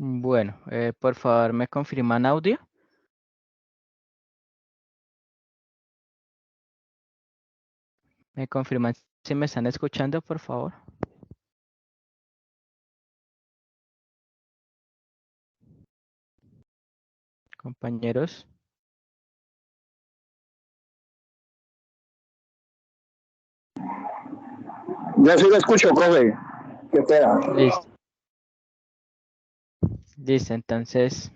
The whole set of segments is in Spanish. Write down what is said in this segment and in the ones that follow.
Bueno, por favor, ¿me confirman audio? ¿Me confirman si me están escuchando, por favor? Compañeros. Yo sí lo escucho, profe. Qué pena. Listo, listo, entonces,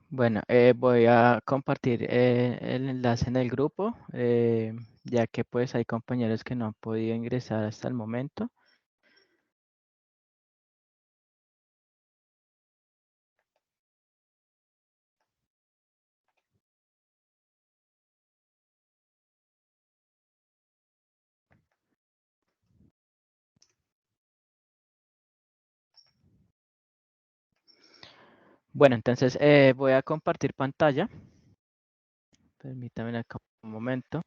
bueno, voy a compartir el enlace en el grupo, ya que pues hay compañeros que no han podido ingresar hasta el momento. Bueno, entonces voy a compartir pantalla. Permítanme acá un momento.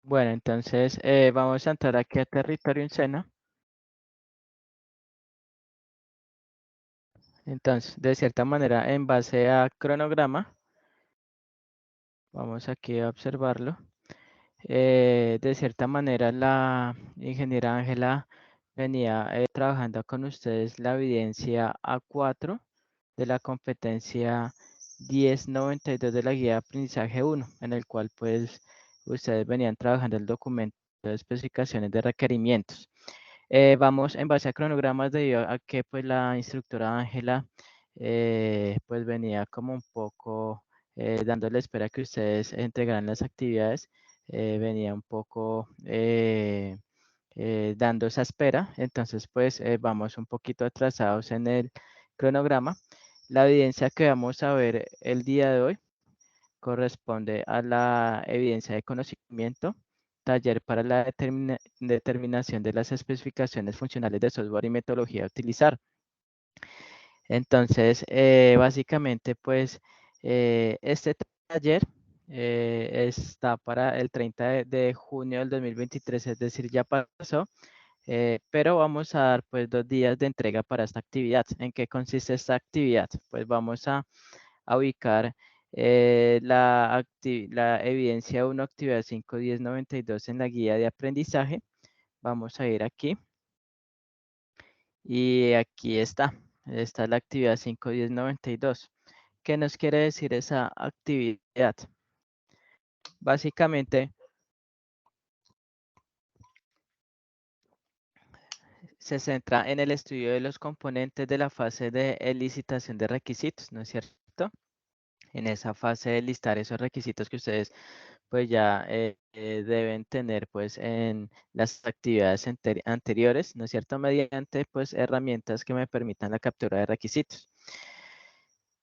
Bueno, entonces vamos a entrar aquí a territorio en Sena. Entonces, de cierta manera, en base a cronograma, vamos aquí a observarlo. De cierta manera, la ingeniera Ángela venía trabajando con ustedes la evidencia A4 de la competencia 1092 de la guía de aprendizaje 1, en el cual pues ustedes venían trabajando el documento de especificaciones de requerimientos. Vamos en base a cronogramas debido a que pues la instructora Ángela pues venía como un poco dándole espera que ustedes entregaran las actividades, venía un poco dando esa espera, entonces pues vamos un poquito atrasados en el cronograma. La evidencia que vamos a ver el día de hoy corresponde a la evidencia de conocimiento, taller para la determinación de las especificaciones funcionales de software y metodología a utilizar. Entonces, básicamente, pues, este taller está para el 30 de junio del 2023, es decir, ya pasó, pero vamos a dar pues 2 días de entrega para esta actividad. ¿En qué consiste esta actividad? Pues vamos a ubicar la evidencia 1, actividad 5.10.92 en la guía de aprendizaje. Vamos a ir aquí y aquí está. Esta es la actividad 5.10.92. ¿Qué nos quiere decir esa actividad? Básicamente se centra en el estudio de los componentes de la fase de licitación de requisitos, ¿no es cierto? En esa fase de listar esos requisitos que ustedes pues ya deben tener pues en las actividades anteriores, ¿no es cierto? Mediante pues herramientas que me permitan la captura de requisitos.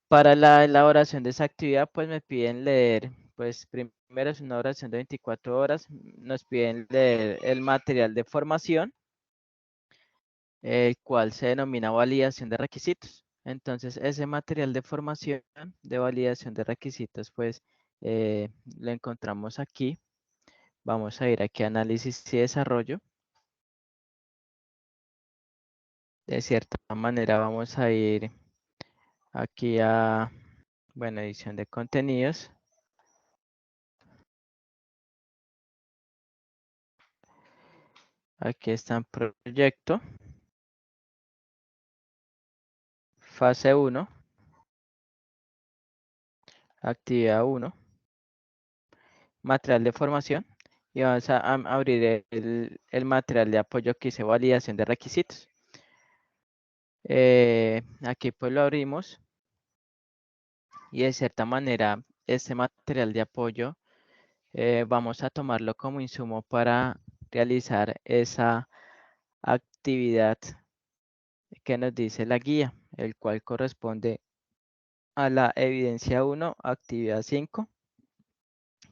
Para la elaboración de esa actividad pues me piden leer, pues primero es una oración de 24 horas, nos piden leer el material de formación, el cual se denomina validación de requisitos. Entonces, ese material de formación de validación de requisitos, pues lo encontramos aquí. Vamos a ir aquí a análisis y desarrollo. De cierta manera vamos a ir aquí a, bueno, edición de contenidos. Aquí está en proyecto. Fase 1. Actividad 1. Material de formación. Y vamos a abrir el material de apoyo que dice validación de requisitos. Aquí pues lo abrimos. Y de cierta manera, este material de apoyo vamos a tomarlo como insumo para realizar esa actividad que nos dice la guía, el cual corresponde a la evidencia 1, actividad 5,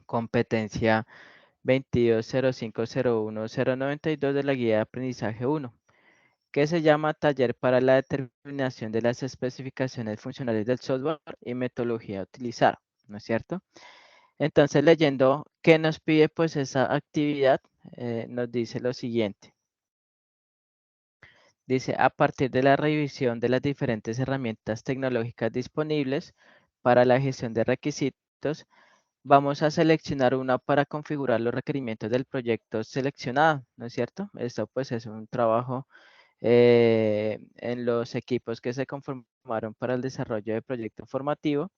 competencia 22.05.01.092 de la guía de aprendizaje 1, que se llama Taller para la determinación de las especificaciones funcionales del software y metodología a utilizar, ¿no es cierto? Entonces, leyendo qué nos pide pues esa actividad, nos dice lo siguiente. Dice, a partir de la revisión de las diferentes herramientas tecnológicas disponibles para la gestión de requisitos, vamos a seleccionar una para configurar los requerimientos del proyecto seleccionado, ¿no es cierto? Esto pues es un trabajo en los equipos que se conformaron para el desarrollo del proyecto formativo,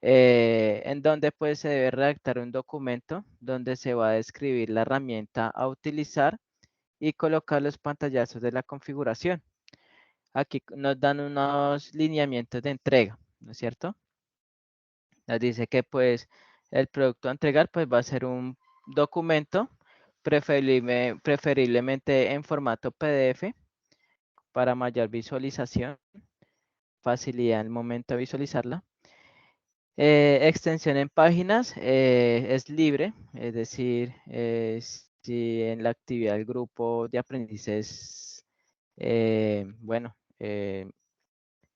en donde pues se debe redactar un documento donde se va a describir la herramienta a utilizar y colocar los pantallazos de la configuración. Aquí nos dan unos lineamientos de entrega, ¿no es cierto? Nos dice que pues el producto a entregar pues va a ser un documento, preferiblemente en formato PDF para mayor visualización, facilidad en el momento de visualizarla. Extensión en páginas es libre, es decir, si en la actividad del grupo de aprendices, bueno, en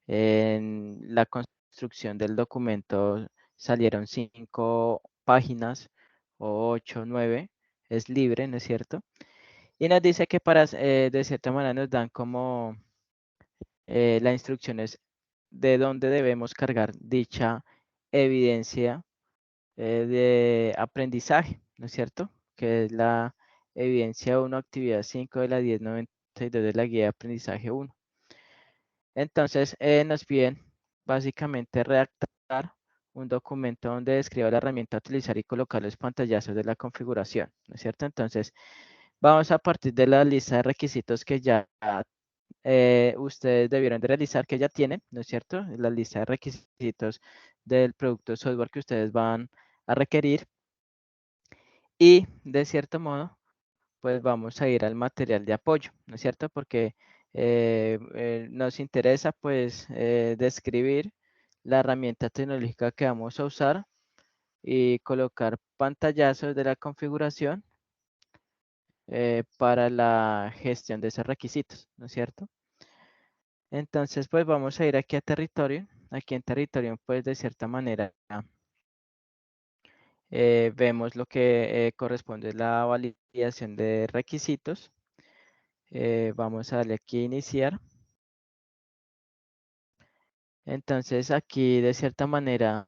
la construcción del documento salieron 5 páginas o 8, 9, es libre, ¿no es cierto? Y nos dice que para, de cierta manera nos dan como las instrucciones de dónde debemos cargar dicha evidencia de aprendizaje, ¿no es cierto? Que es la evidencia 1, actividad 5 de la 1092 de la guía de aprendizaje 1. Entonces, nos piden básicamente redactar un documento donde describa la herramienta a utilizar y colocar los pantallazos de la configuración, ¿no es cierto? Entonces, vamos a partir de la lista de requisitos que ya ustedes debieron de realizar, que ya tienen, ¿no es cierto? La lista de requisitos del producto software que ustedes van a requerir. Y de cierto modo, pues vamos a ir al material de apoyo, ¿no es cierto? Porque nos interesa pues describir la herramienta tecnológica que vamos a usar y colocar pantallazos de la configuración para la gestión de esos requisitos, ¿no es cierto? Entonces, pues vamos a ir aquí a territorio. Aquí en territorio, pues de cierta manera, vemos lo que corresponde a la validación de requisitos. Vamos a darle aquí a iniciar. Entonces, aquí de cierta manera,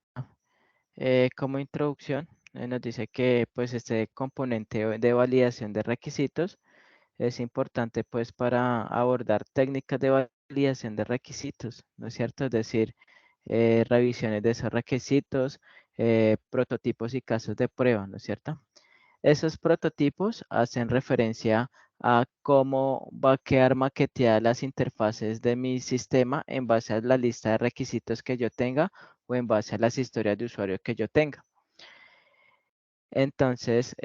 como introducción, nos dice que pues este componente de validación de requisitos es importante pues para abordar técnicas de validación de requisitos, ¿no es cierto? Es decir, revisiones de esos requisitos, prototipos y casos de prueba, ¿no es cierto? Esos prototipos hacen referencia a cómo va a quedar maqueteada las interfaces de mi sistema en base a la lista de requisitos que yo tenga o en base a las historias de usuario que yo tenga. Entonces,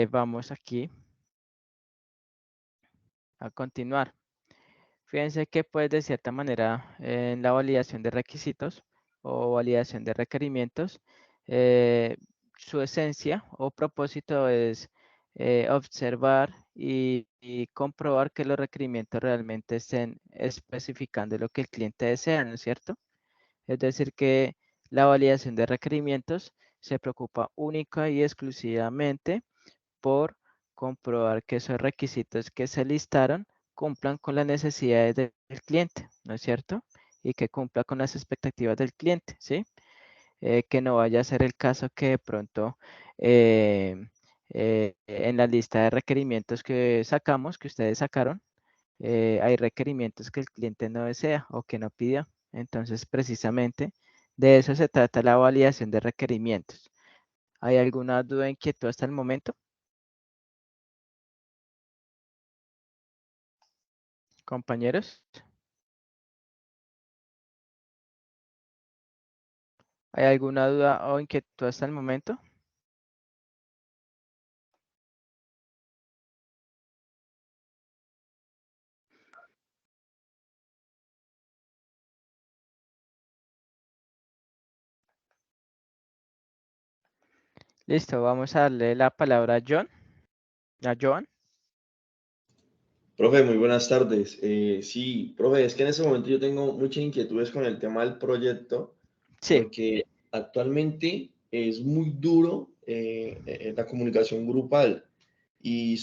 vamos aquí a continuar. Fíjense que pues de cierta manera en la validación de requisitos o validación de requerimientos, su esencia o propósito es observar y comprobar que los requerimientos realmente estén especificando lo que el cliente desea, ¿no es cierto? Es decir, que la validación de requerimientos se preocupa única y exclusivamente por comprobar que esos requisitos que se listaron cumplan con las necesidades del cliente, ¿no es cierto? Y que cumpla con las expectativas del cliente, ¿sí? Que no vaya a ser el caso que de pronto eh, en la lista de requerimientos que sacamos, que ustedes sacaron, hay requerimientos que el cliente no desea o que no pidió. Entonces, precisamente de eso se trata la validación de requerimientos. ¿Hay alguna duda, inquietud hasta el momento, compañeros? ¿Hay alguna duda o inquietud hasta el momento? Listo, vamos a darle la palabra a John. A Joan. Profe, muy buenas tardes. Sí, profe, es que en ese momento yo tengo muchas inquietudes con el tema del proyecto, Sí, porque actualmente es muy duro la comunicación grupal y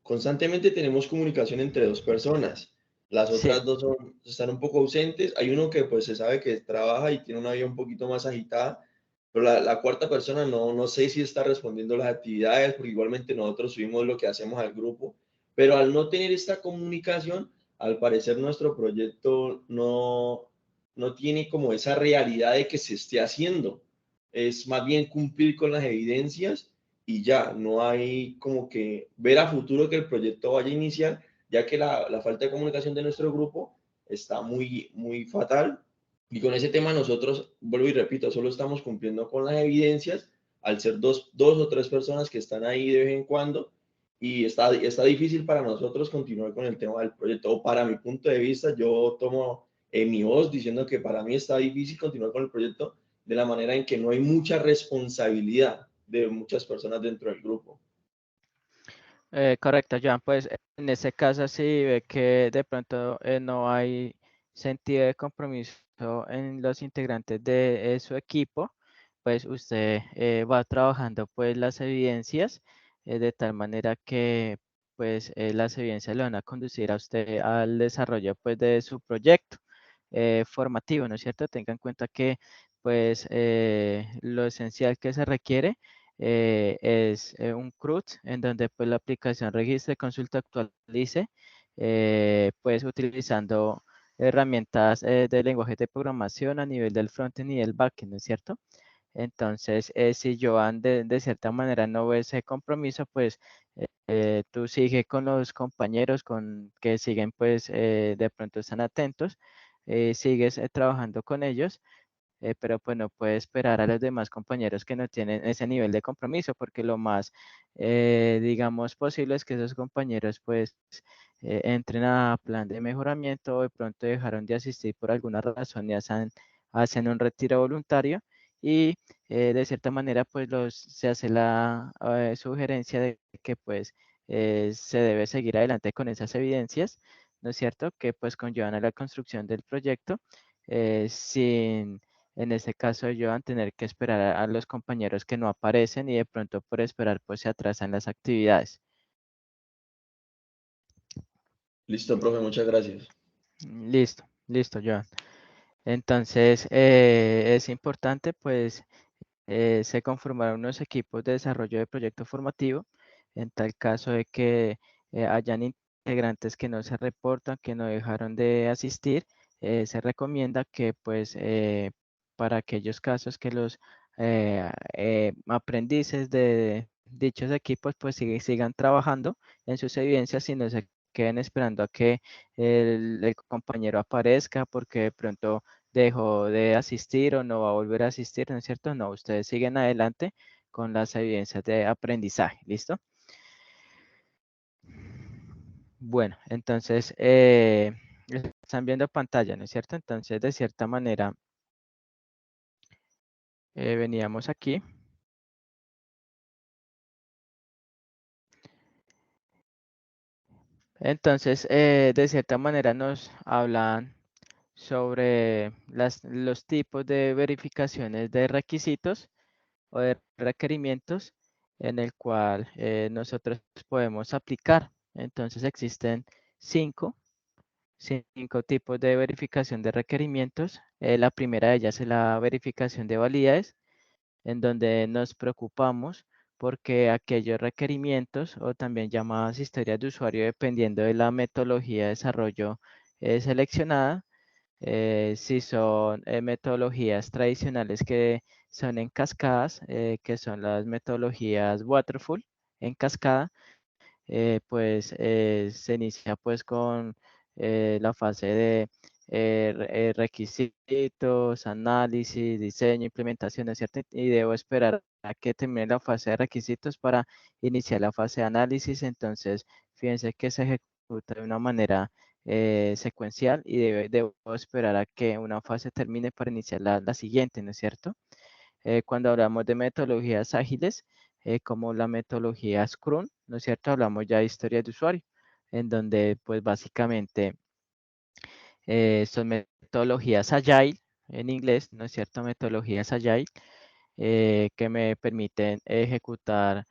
constantemente tenemos comunicación entre dos personas. Las sí. otras dos están un poco ausentes. Hay uno que pues se sabe que trabaja y tiene una vida un poquito más agitada, pero la cuarta persona no sé si está respondiendo las actividades, porque igualmente nosotros subimos lo que hacemos al grupo, pero al no tener esta comunicación, al parecer nuestro proyecto no tiene como esa realidad de que se esté haciendo. Es más bien cumplir con las evidencias y ya, no hay como que ver a futuro que el proyecto vaya a iniciar, ya que la falta de comunicación de nuestro grupo está muy fatal. Y con ese tema nosotros, vuelvo y repito, solo estamos cumpliendo con las evidencias al ser dos o tres personas que están ahí de vez en cuando y está difícil para nosotros continuar con el tema del proyecto. O para mi punto de vista, yo tomo mi voz diciendo que para mí está difícil continuar con el proyecto de la manera en que no hay mucha responsabilidad de muchas personas dentro del grupo. Correcto, Joan. Pues en ese caso, si ve que de pronto no hay sentido de compromiso en los integrantes de su equipo, pues usted va trabajando pues las evidencias de tal manera que pues las evidencias le van a conducir a usted al desarrollo pues de su proyecto formativo, ¿no es cierto? Tenga en cuenta que pues lo esencial que se requiere es un CRUD en donde pues la aplicación registre, consulta, actualice, pues utilizando herramientas de lenguaje de programación a nivel del frontend y del backend, ¿no es cierto? Entonces, si Joan de cierta manera no ve ese compromiso, pues tú sigue con los compañeros con que siguen, pues de pronto están atentos, sigues trabajando con ellos, pero pues no puede esperar a los demás compañeros que no tienen ese nivel de compromiso, porque lo más, digamos, posible es que esos compañeros pues entren a plan de mejoramiento o de pronto dejaron de asistir por alguna razón y hacen un retiro voluntario y de cierta manera pues se hace la sugerencia de que pues se debe seguir adelante con esas evidencias, ¿no es cierto? Que pues conllevan a la construcción del proyecto sin en este caso yo van a tener que esperar a los compañeros que no aparecen y de pronto por esperar pues se atrasan las actividades. Listo, profe, muchas gracias. Listo, listo, Joan. Entonces es importante pues se conformaron unos equipos de desarrollo de proyecto formativo en tal caso de que hayan integrantes que no se reportan, que no dejaron de asistir, se recomienda que pues para aquellos casos que los aprendices de dichos equipos pues sigan trabajando en sus evidencias y no se queden esperando a que el compañero aparezca porque de pronto dejó de asistir o no va a volver a asistir, ¿no es cierto? No, ustedes siguen adelante con las evidencias de aprendizaje. ¿Listo? Bueno, entonces, están viendo pantalla, ¿no es cierto? Entonces, de cierta manera, veníamos aquí. Entonces, de cierta manera nos hablan sobre los tipos de verificaciones de requisitos o de requerimientos en el cual nosotros podemos aplicar. Entonces, existen cinco tipos de verificación de requerimientos. La primera de ellas es la verificación de validez, en donde nos preocupamos porque aquellos requerimientos o también llamadas historias de usuario, dependiendo de la metodología de desarrollo seleccionada, si son metodologías tradicionales que son en cascadas, que son las metodologías waterfall en cascada, pues se inicia pues con la fase de requisitos, análisis, diseño, implementación, ¿no es cierto? Y debo esperar a que termine la fase de requisitos para iniciar la fase de análisis. Entonces, fíjense que se ejecuta de una manera secuencial y debo esperar a que una fase termine para iniciar la siguiente, ¿no es cierto? Cuando hablamos de metodologías ágiles, como la metodología Scrum, ¿no es cierto? Hablamos ya de historia de usuario, en donde pues básicamente son metodologías Agile, en inglés, ¿no es cierto? Metodologías Agile, que me permiten ejecutar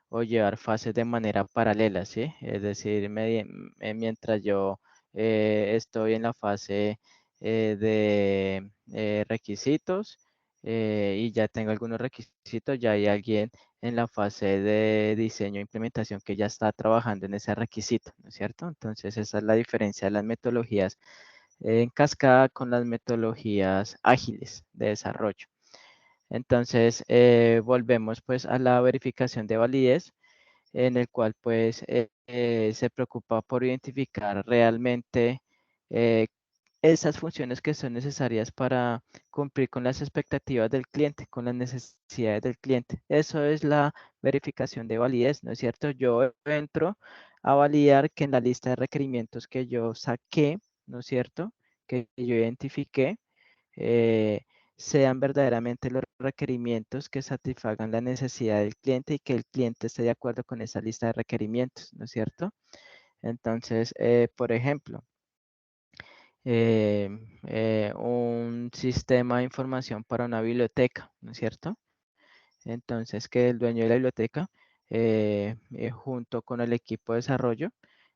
o llevar fases de manera paralela, ¿sí? Es decir, mientras yo estoy en la fase de requisitos y ya tengo algunos requisitos, ya hay alguien en la fase de diseño e implementación que ya está trabajando en ese requisito, ¿no es cierto? Entonces, esa es la diferencia de las metodologías en cascada con las metodologías ágiles de desarrollo. Entonces, volvemos pues a la verificación de validez, en el cual pues se preocupa por identificar realmente eh, esas funciones que son necesarias para cumplir con las expectativas del cliente, con las necesidades del cliente. Eso es la verificación de validez, ¿no es cierto? Yo entro a validar que en la lista de requerimientos que yo saqué, ¿no es cierto? Que yo identifiqué, eh, sean verdaderamente los requerimientos que satisfagan la necesidad del cliente y que el cliente esté de acuerdo con esa lista de requerimientos, ¿no es cierto? Entonces, por ejemplo, un sistema de información para una biblioteca, ¿no es cierto? Entonces, que el dueño de la biblioteca, junto con el equipo de desarrollo,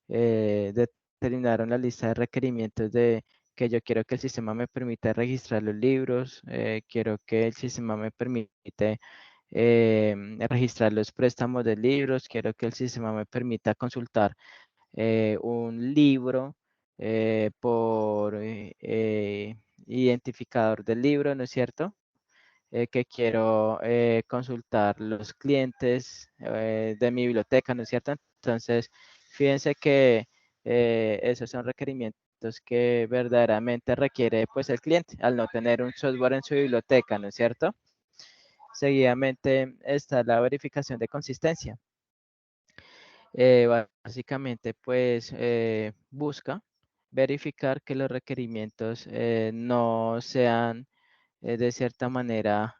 determinaron la lista de requerimientos de que yo quiero que el sistema me permita registrar los libros, quiero que el sistema me permite registrar los préstamos de libros, quiero que el sistema me permita consultar un libro por identificador del libro, ¿no es cierto? Que quiero consultar los clientes de mi biblioteca, ¿no es cierto? Entonces, fíjense que esos son requerimientos que verdaderamente requiere pues el cliente al no tener un software en su biblioteca, ¿no es cierto? Seguidamente está la verificación de consistencia. Básicamente pues busca verificar que los requerimientos no sean de cierta manera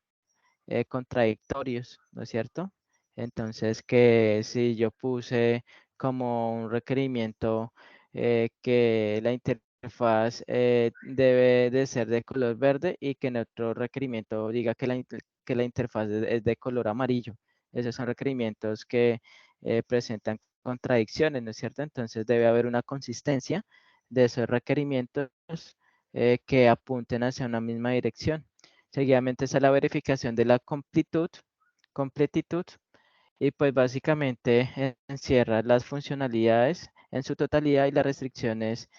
contradictorios, ¿no es cierto? Entonces, que si yo puse como un requerimiento que la interfaz debe de ser de color verde y que en otro requerimiento diga que que la interfaz es de color amarillo. Esos son requerimientos que presentan contradicciones, ¿no es cierto? Entonces, debe haber una consistencia de esos requerimientos que apunten hacia una misma dirección. Seguidamente está la verificación de la completitud, y pues básicamente encierra las funcionalidades en su totalidad y las restricciones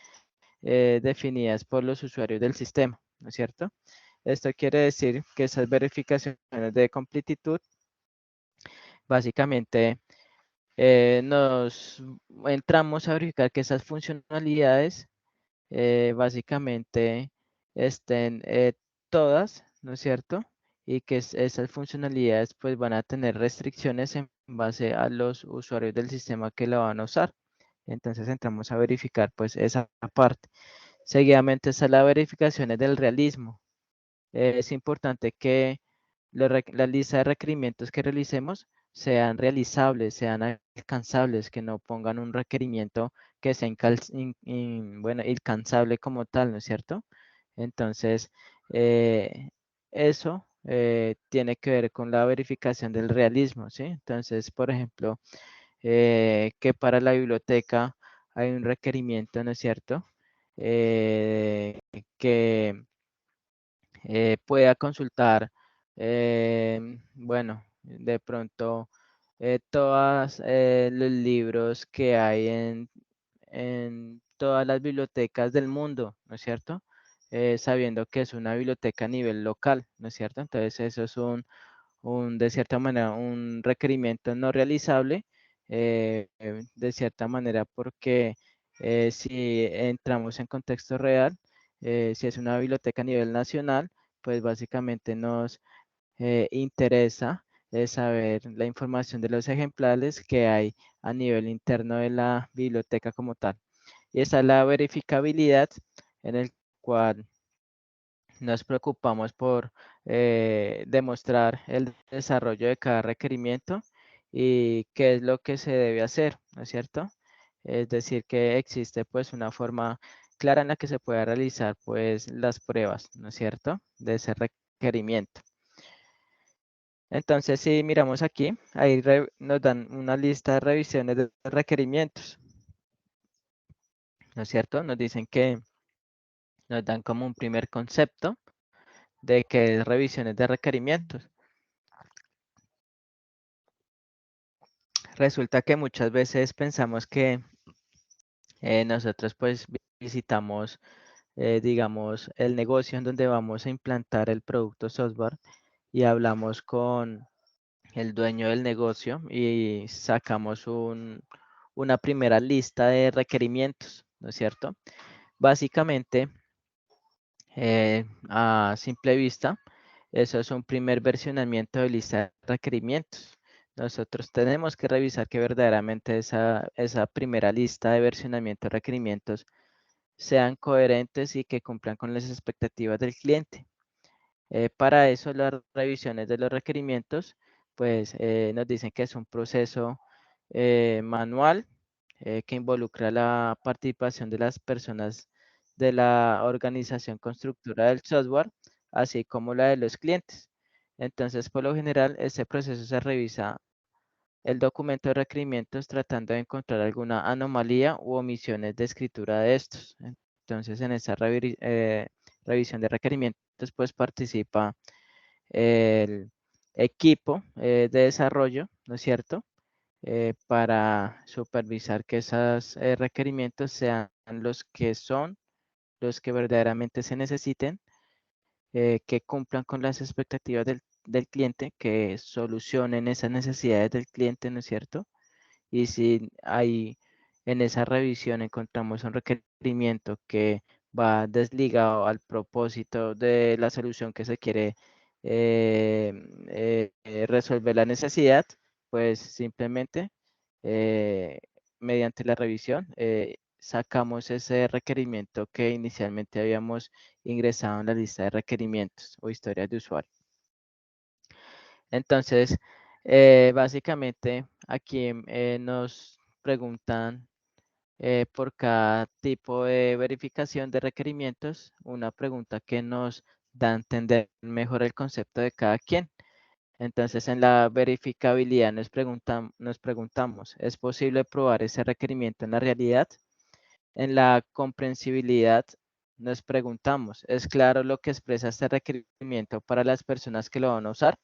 definidas por los usuarios del sistema, ¿no es cierto? Esto quiere decir que esas verificaciones de completitud básicamente nos entramos a verificar que esas funcionalidades básicamente estén todas, ¿no es cierto? y que esas funcionalidades pues van a tener restricciones en base a los usuarios del sistema que la van a usar. Entonces entramos a verificar pues esa parte. Seguidamente está la verificación del realismo. Es importante que la lista de requerimientos que realicemos sean realizables, sean alcanzables, que no pongan un requerimiento que sea bueno, incansable como tal, ¿no es cierto? Entonces, eso tiene que ver con la verificación del realismo, ¿sí? Entonces, por ejemplo, que para la biblioteca hay un requerimiento, ¿no es cierto? Que pueda consultar, bueno, de pronto todos los libros que hay en todas las bibliotecas del mundo, ¿no es cierto? Sabiendo que es una biblioteca a nivel local, ¿no es cierto? Entonces eso es de cierta manera, un requerimiento no realizable, de cierta manera, porque si entramos en contexto real, si es una biblioteca a nivel nacional, pues básicamente nos interesa saber la información de los ejemplares que hay a nivel interno de la biblioteca como tal. Y esa es la verificabilidad en el cual nos preocupamos por demostrar el desarrollo de cada requerimiento y qué es lo que se debe hacer, ¿no es cierto? Es decir, que existe pues una forma clara en la que se pueda realizar pues las pruebas, ¿no es cierto? De ese requerimiento. Entonces, si miramos aquí, ahí nos dan una lista de revisiones de requerimientos, ¿no es cierto? Nos dicen que nos dan como un primer concepto de que es revisiones de requerimientos. Resulta que muchas veces pensamos que nosotros pues visitamos, digamos, el negocio en donde vamos a implantar el producto software y hablamos con el dueño del negocio y sacamos una primera lista de requerimientos, ¿no es cierto? Básicamente, a simple vista, eso es un primer versionamiento de lista de requerimientos. Nosotros tenemos que revisar que verdaderamente esa primera lista de versionamiento de requerimientos sean coherentes y que cumplan con las expectativas del cliente. Para eso, las revisiones de los requerimientos, pues nos dicen que es un proceso manual que involucra la participación de las personas de la organización constructora del software, así como la de los clientes. Entonces, por lo general, este proceso se revisa el documento de requerimientos tratando de encontrar alguna anomalía u omisiones de escritura de estos. Entonces, en esa revisión de requerimientos, pues participa el equipo de desarrollo, ¿no es cierto? Para supervisar que esos requerimientos sean los que son, los que verdaderamente se necesiten, que cumplan con las expectativas del cliente, que solucionen esas necesidades del cliente, ¿no es cierto? Y si hay en esa revisión encontramos un requerimiento que va desligado al propósito de la solución que se quiere resolver la necesidad, pues simplemente eh, mediante la revisión sacamos ese requerimiento que inicialmente habíamos ingresado en la lista de requerimientos o historias de usuario. Entonces, básicamente aquí nos preguntan por cada tipo de verificación de requerimientos, una pregunta que nos da a entender mejor el concepto de cada quien. Entonces, en la verificabilidad nos preguntamos, ¿es posible probar ese requerimiento en la realidad? En la comprensibilidad nos preguntamos, ¿es claro lo que expresa este requerimiento para las personas que lo van a usar?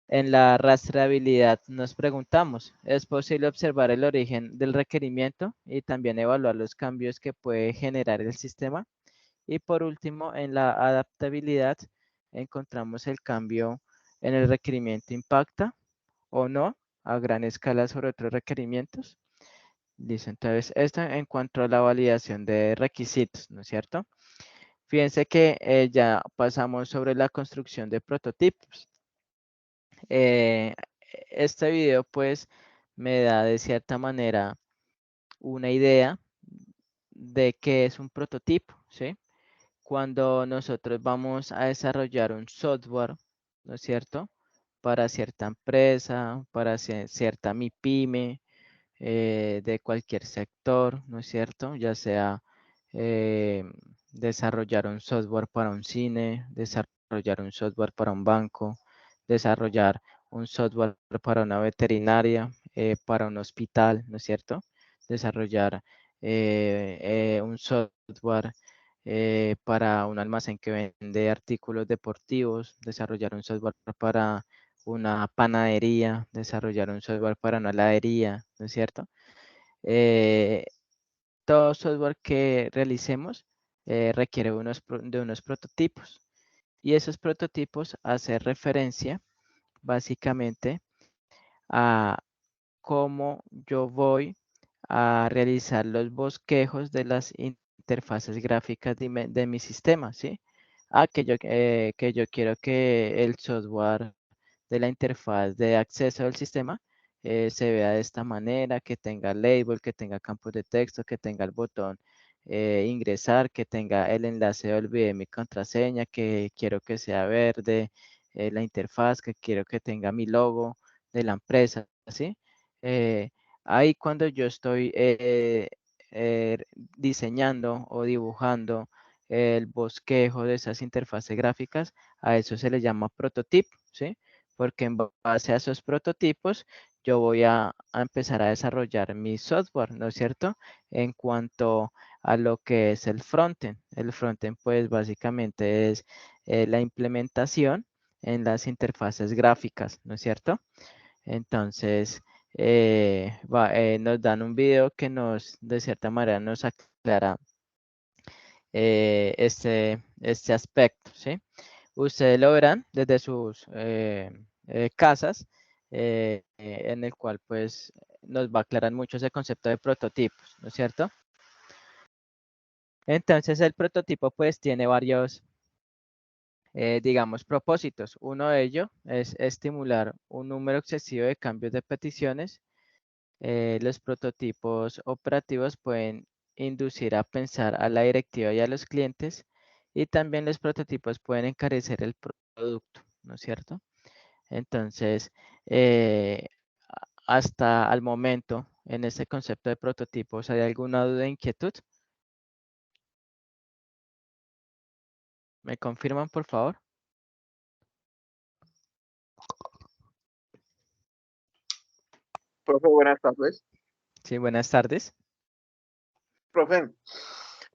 En la rastreabilidad nos preguntamos, ¿es posible observar el origen del requerimiento y también evaluar los cambios que puede generar el sistema? Y por último, en la adaptabilidad encontramos el cambio en el requerimiento impacta o no a gran escala sobre otros requerimientos. Listo, entonces esto en cuanto a la validación de requisitos, ¿no es cierto? Fíjense que ya pasamos sobre la construcción de prototipos. Este video pues me da de cierta manera una idea de qué es un prototipo, ¿sí? Cuando nosotros vamos a desarrollar un software, ¿no es cierto? Para cierta empresa, para cierta MIPYME, de cualquier sector, ¿no es cierto? Ya sea eh, desarrollar un software para un cine, desarrollar un software para un banco, desarrollar un software para una veterinaria, para un hospital, ¿no es cierto? Desarrollar un software para un almacén que vende artículos deportivos, desarrollar un software para una panadería, desarrollar un software para una heladería, ¿no es cierto? Eh, Todo software que realicemos requiere de unos prototipos y esos prototipos hacen referencia básicamente a cómo yo voy a realizar los bosquejos de las interfaces gráficas de mi sistema, ¿sí? Que yo quiero que el software de la interfaz de acceso al sistema se vea de esta manera, que tenga label, que tenga campos de texto, que tenga el botón ingresar, que tenga el enlace de olvidé mi contraseña, que quiero que sea verde, la interfaz, que quiero que tenga mi logo de la empresa, ¿sí? Eh, Ahí cuando yo estoy diseñando o dibujando el bosquejo de esas interfaces gráficas, a eso se le llama prototipo, ¿sí? Porque en base a esos prototipos yo voy a empezar a desarrollar mi software, ¿no es cierto? En cuanto a lo que es el frontend. El frontend pues básicamente es la implementación en las interfaces gráficas, ¿no es cierto? Entonces, nos dan un video que de cierta manera, nos aclara este aspecto, ¿sí? Ustedes lo verán desde sus casas, en el cual pues nos va a aclarar mucho ese concepto de prototipos, ¿no es cierto? Entonces el prototipo pues tiene varios, digamos, propósitos. Uno de ellos es estimular un número excesivo de cambios de peticiones. Los prototipos operativos pueden inducir a pensar a la directiva y a los clientes, y también los prototipos pueden encarecer el producto, ¿no es cierto? Entonces, eh, hasta al momento, en este concepto de prototipos, ¿hay alguna duda o inquietud? ¿Me confirman, por favor? Profe, buenas tardes. Sí, buenas tardes. Profe,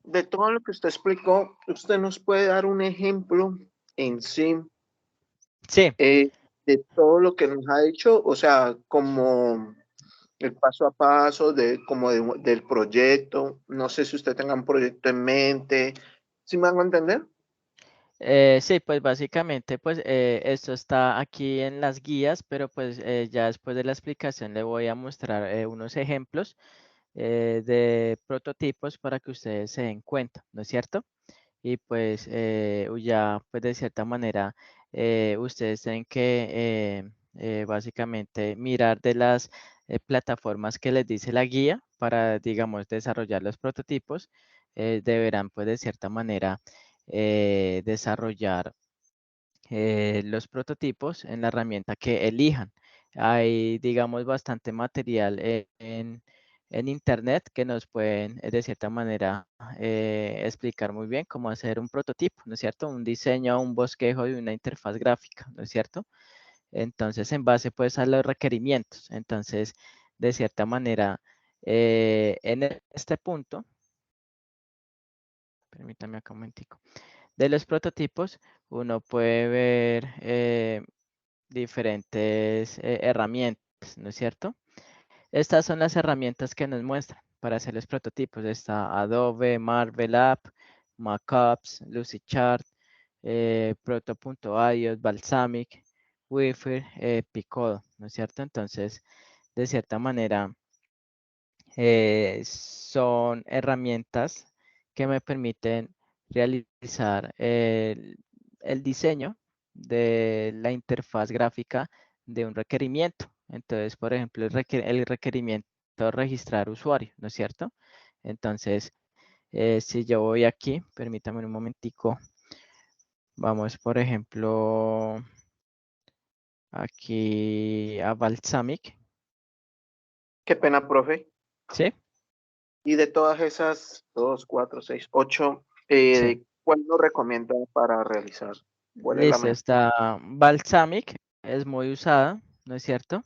de todo lo que usted explicó, ¿usted nos puede dar un ejemplo en sí Sí, de todo lo que nos ha dicho? O sea, como el paso a paso del proyecto. No sé si usted tenga un proyecto en mente. ¿Sí me hago entender? sí, pues básicamente, pues esto está aquí en las guías, pero pues ya después de la explicación le voy a mostrar unos ejemplos de prototipos para que ustedes se den cuenta, ¿no es cierto? Y pues ya, pues de cierta manera, ustedes tienen que básicamente mirar de las plataformas que les dice la guía para, digamos, desarrollar los prototipos. Deberán, pues de cierta manera, desarrollar los prototipos en la herramienta que elijan. Hay, digamos, bastante material en internet que nos pueden, de cierta manera, explicar muy bien cómo hacer un prototipo, ¿no es cierto? Un diseño, un bosquejo de una interfaz gráfica, ¿no es cierto? Entonces, en base, pues, a los requerimientos. Entonces, de cierta manera, en este punto, permítame acá un momentico, de los prototipos, uno puede ver diferentes herramientas, ¿no es cierto? Estas son las herramientas que nos muestran para hacer los prototipos. Está Adobe, Marvel App, Mockups, Lucidchart, Proto.io, Balsamic, Wi-Fi, Picodo, ¿no es cierto? Entonces, de cierta manera, son herramientas que me permiten realizar el diseño de la interfaz gráfica de un requerimiento. Entonces, por ejemplo, el requerimiento de registrar usuario, ¿no es cierto? Entonces, si yo voy aquí, permítame un momentico, vamos, por ejemplo, aquí a Balsamiq, Qué pena, profe. ¿sí? Y de todas esas, 2, 4, 6, 8, Sí. ¿cuál nos recomienda para realizar? ¿Cuál es la Listo, mejor? está Balsamiq, es muy usada, ¿no es cierto?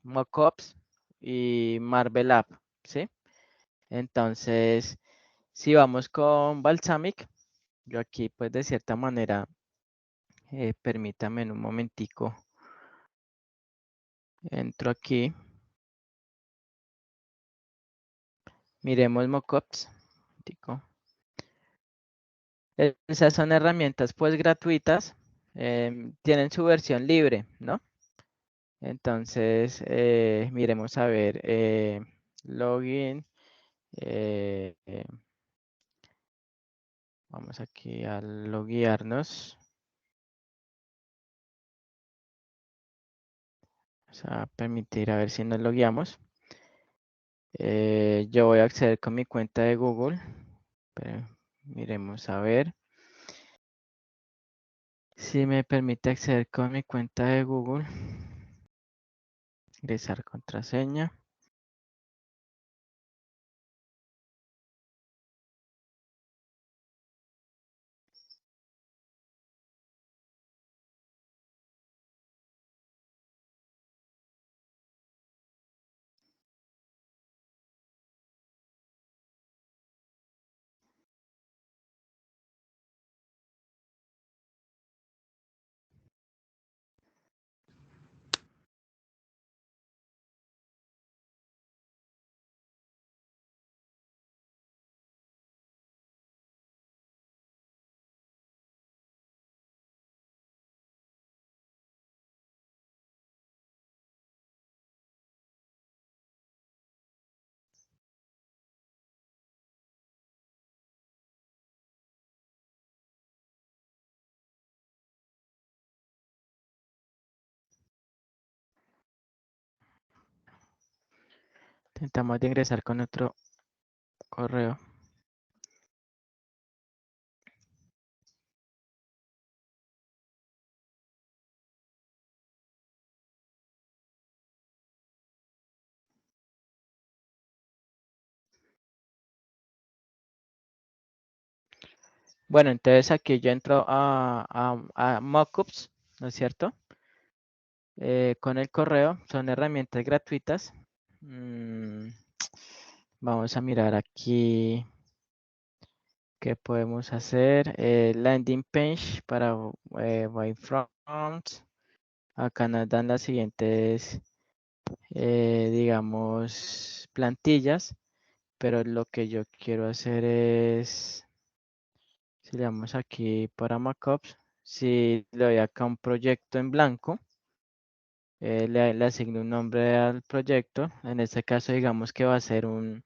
Mockups y Marvel App, ¿sí? Entonces, si vamos con Balsamiq, yo aquí pues de cierta manera, permítame en un momentico, entro aquí, miremos Mockups. Esas son herramientas pues gratuitas, tienen su versión libre, ¿no? Entonces, miremos a ver, login, vamos aquí a loguearnos. Vamos a permitir a ver si nos logueamos. Yo voy a acceder con mi cuenta de Google. Pero miremos a ver si me permite acceder con mi cuenta de Google. Ingresar contraseña. Intentamos de ingresar con otro correo. Bueno, entonces aquí yo entro a Mockups, ¿no es cierto? Con el correo, son herramientas gratuitas. Vamos a mirar aquí qué podemos hacer. Landing page para wireframes. Acá nos dan las siguientes, digamos, plantillas, pero lo que yo quiero hacer es, si le damos aquí para Mockups, si le doy acá un proyecto en blanco, le asigno un nombre al proyecto. En este caso, digamos que va a ser un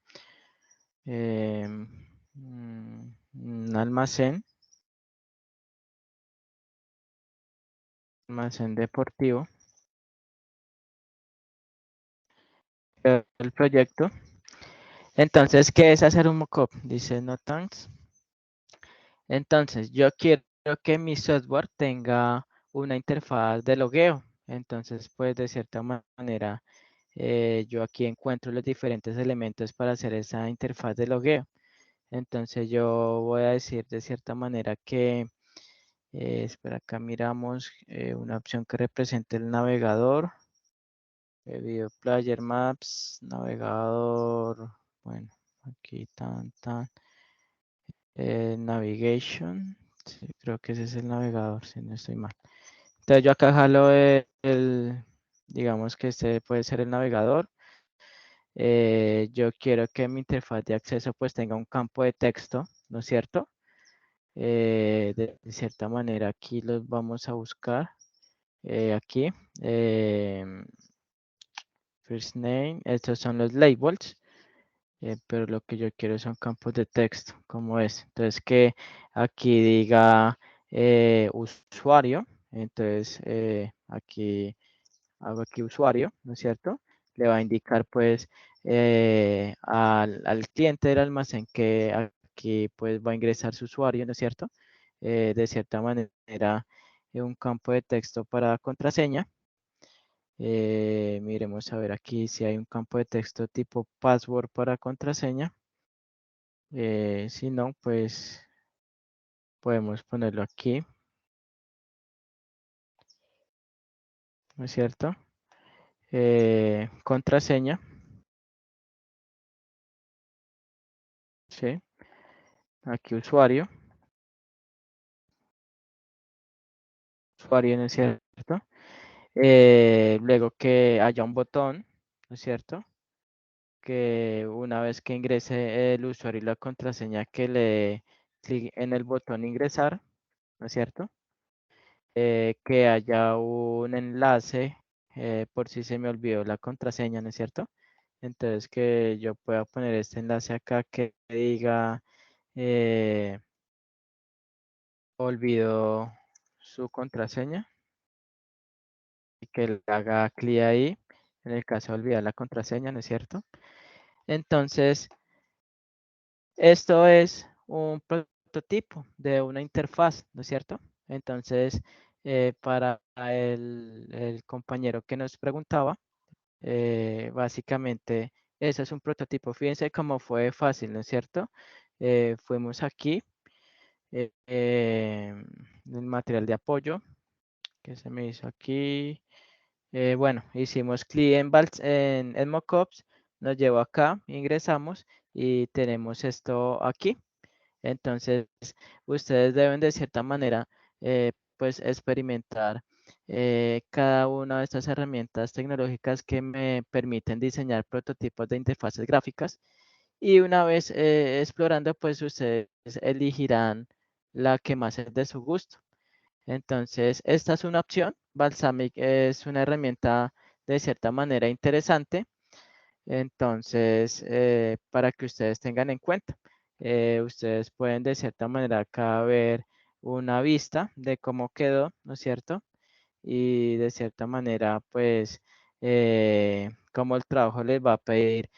almacén deportivo. El proyecto. Entonces, ¿qué es hacer un mockup? Dice no thanks. Entonces, yo quiero que mi software tenga una interfaz de logueo. Entonces, pues de cierta manera, yo aquí encuentro los diferentes elementos para hacer esa interfaz de logueo. Entonces, yo voy a decir de cierta manera que, espera, acá miramos una opción que represente el navegador. Video Player Maps, navegador, bueno, aquí Navigation, sí, creo que ese es el navegador, si no estoy mal. Entonces yo acá jalo digamos que este puede ser el navegador. Yo quiero que mi interfaz de acceso pues tenga un campo de texto, ¿no es cierto? De cierta manera aquí los vamos a buscar. Aquí. First name, estos son los labels. pero lo que yo quiero son campos de texto, como es. Entonces, que aquí diga usuario. Entonces, aquí hago aquí usuario, ¿no es cierto? Le va a indicar, pues, al cliente del almacén que aquí, pues, va a ingresar su usuario, ¿no es cierto? De cierta manera, un campo de texto para contraseña. Miremos a ver aquí si hay un campo de texto tipo password para contraseña. Si no, pues podemos ponerlo aquí, ¿no es cierto? Contraseña, ¿sí? Aquí usuario, ¿no es cierto? Luego que haya un botón, ¿no es cierto? Que una vez que ingrese el usuario y la contraseña, que le dé clic en el botón ingresar, ¿no es cierto? Que haya un enlace por si se me olvidó la contraseña, ¿no es cierto? Entonces que yo pueda poner este enlace acá que diga olvidó su contraseña y que le haga clic ahí en el caso de olvidar la contraseña, ¿no es cierto? Entonces, esto es un prototipo de una interfaz, ¿no es cierto? Entonces, para el compañero que nos preguntaba, básicamente, eso es un prototipo. Fíjense cómo fue fácil, ¿no es cierto? Fuimos aquí, el material de apoyo que se me hizo aquí. Bueno, hicimos clic en Mockups, nos llevó acá, ingresamos y tenemos esto aquí. Entonces, ustedes deben de cierta manera, pues experimentar cada una de estas herramientas tecnológicas que me permiten diseñar prototipos de interfaces gráficas. Y una vez explorando, pues ustedes elegirán la que más es de su gusto. Entonces, esta es una opción. Balsamic es una herramienta de cierta manera interesante. Entonces, para que ustedes tengan en cuenta, ustedes pueden de cierta manera acá ver una vista de cómo quedó, ¿no es cierto? Y de cierta manera, pues, como el trabajo les va a pedir,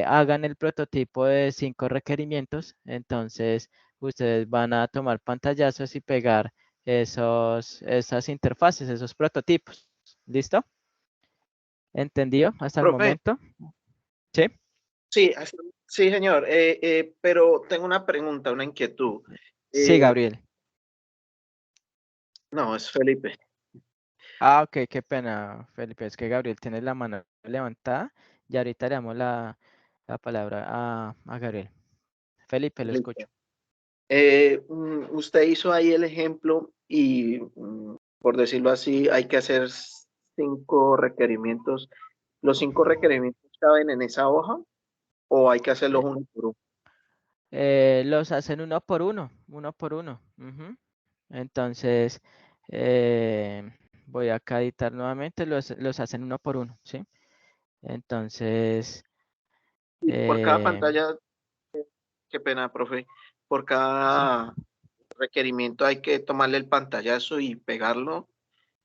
hagan el prototipo de 5 requerimientos. Entonces, ustedes van a tomar pantallazos y pegar esas interfaces, esos prototipos. ¿Listo? ¿Entendido hasta el Profe, momento? Sí. sí, sí, señor, pero tengo una pregunta, una inquietud. Sí, Eh, Gabriel. no, es Felipe. Ah, ok, qué pena, Felipe. Es que Gabriel tiene la mano levantada y ahorita le damos la palabra a Gabriel. Felipe, lo escucho. Listo. Usted hizo ahí el ejemplo y, por decirlo así, hay que hacer 5 requerimientos. ¿Los 5 requerimientos caben en esa hoja o hay que hacerlos Eh, uno por uno? los hacen uno por uno, uno por uno. Ujú. Entonces, eh, voy acá a editar nuevamente, los hacen uno por uno, ¿sí? Entonces, Y por cada eh, pantalla, qué pena, profe, por sí. cada requerimiento hay que tomarle el pantallazo y pegarlo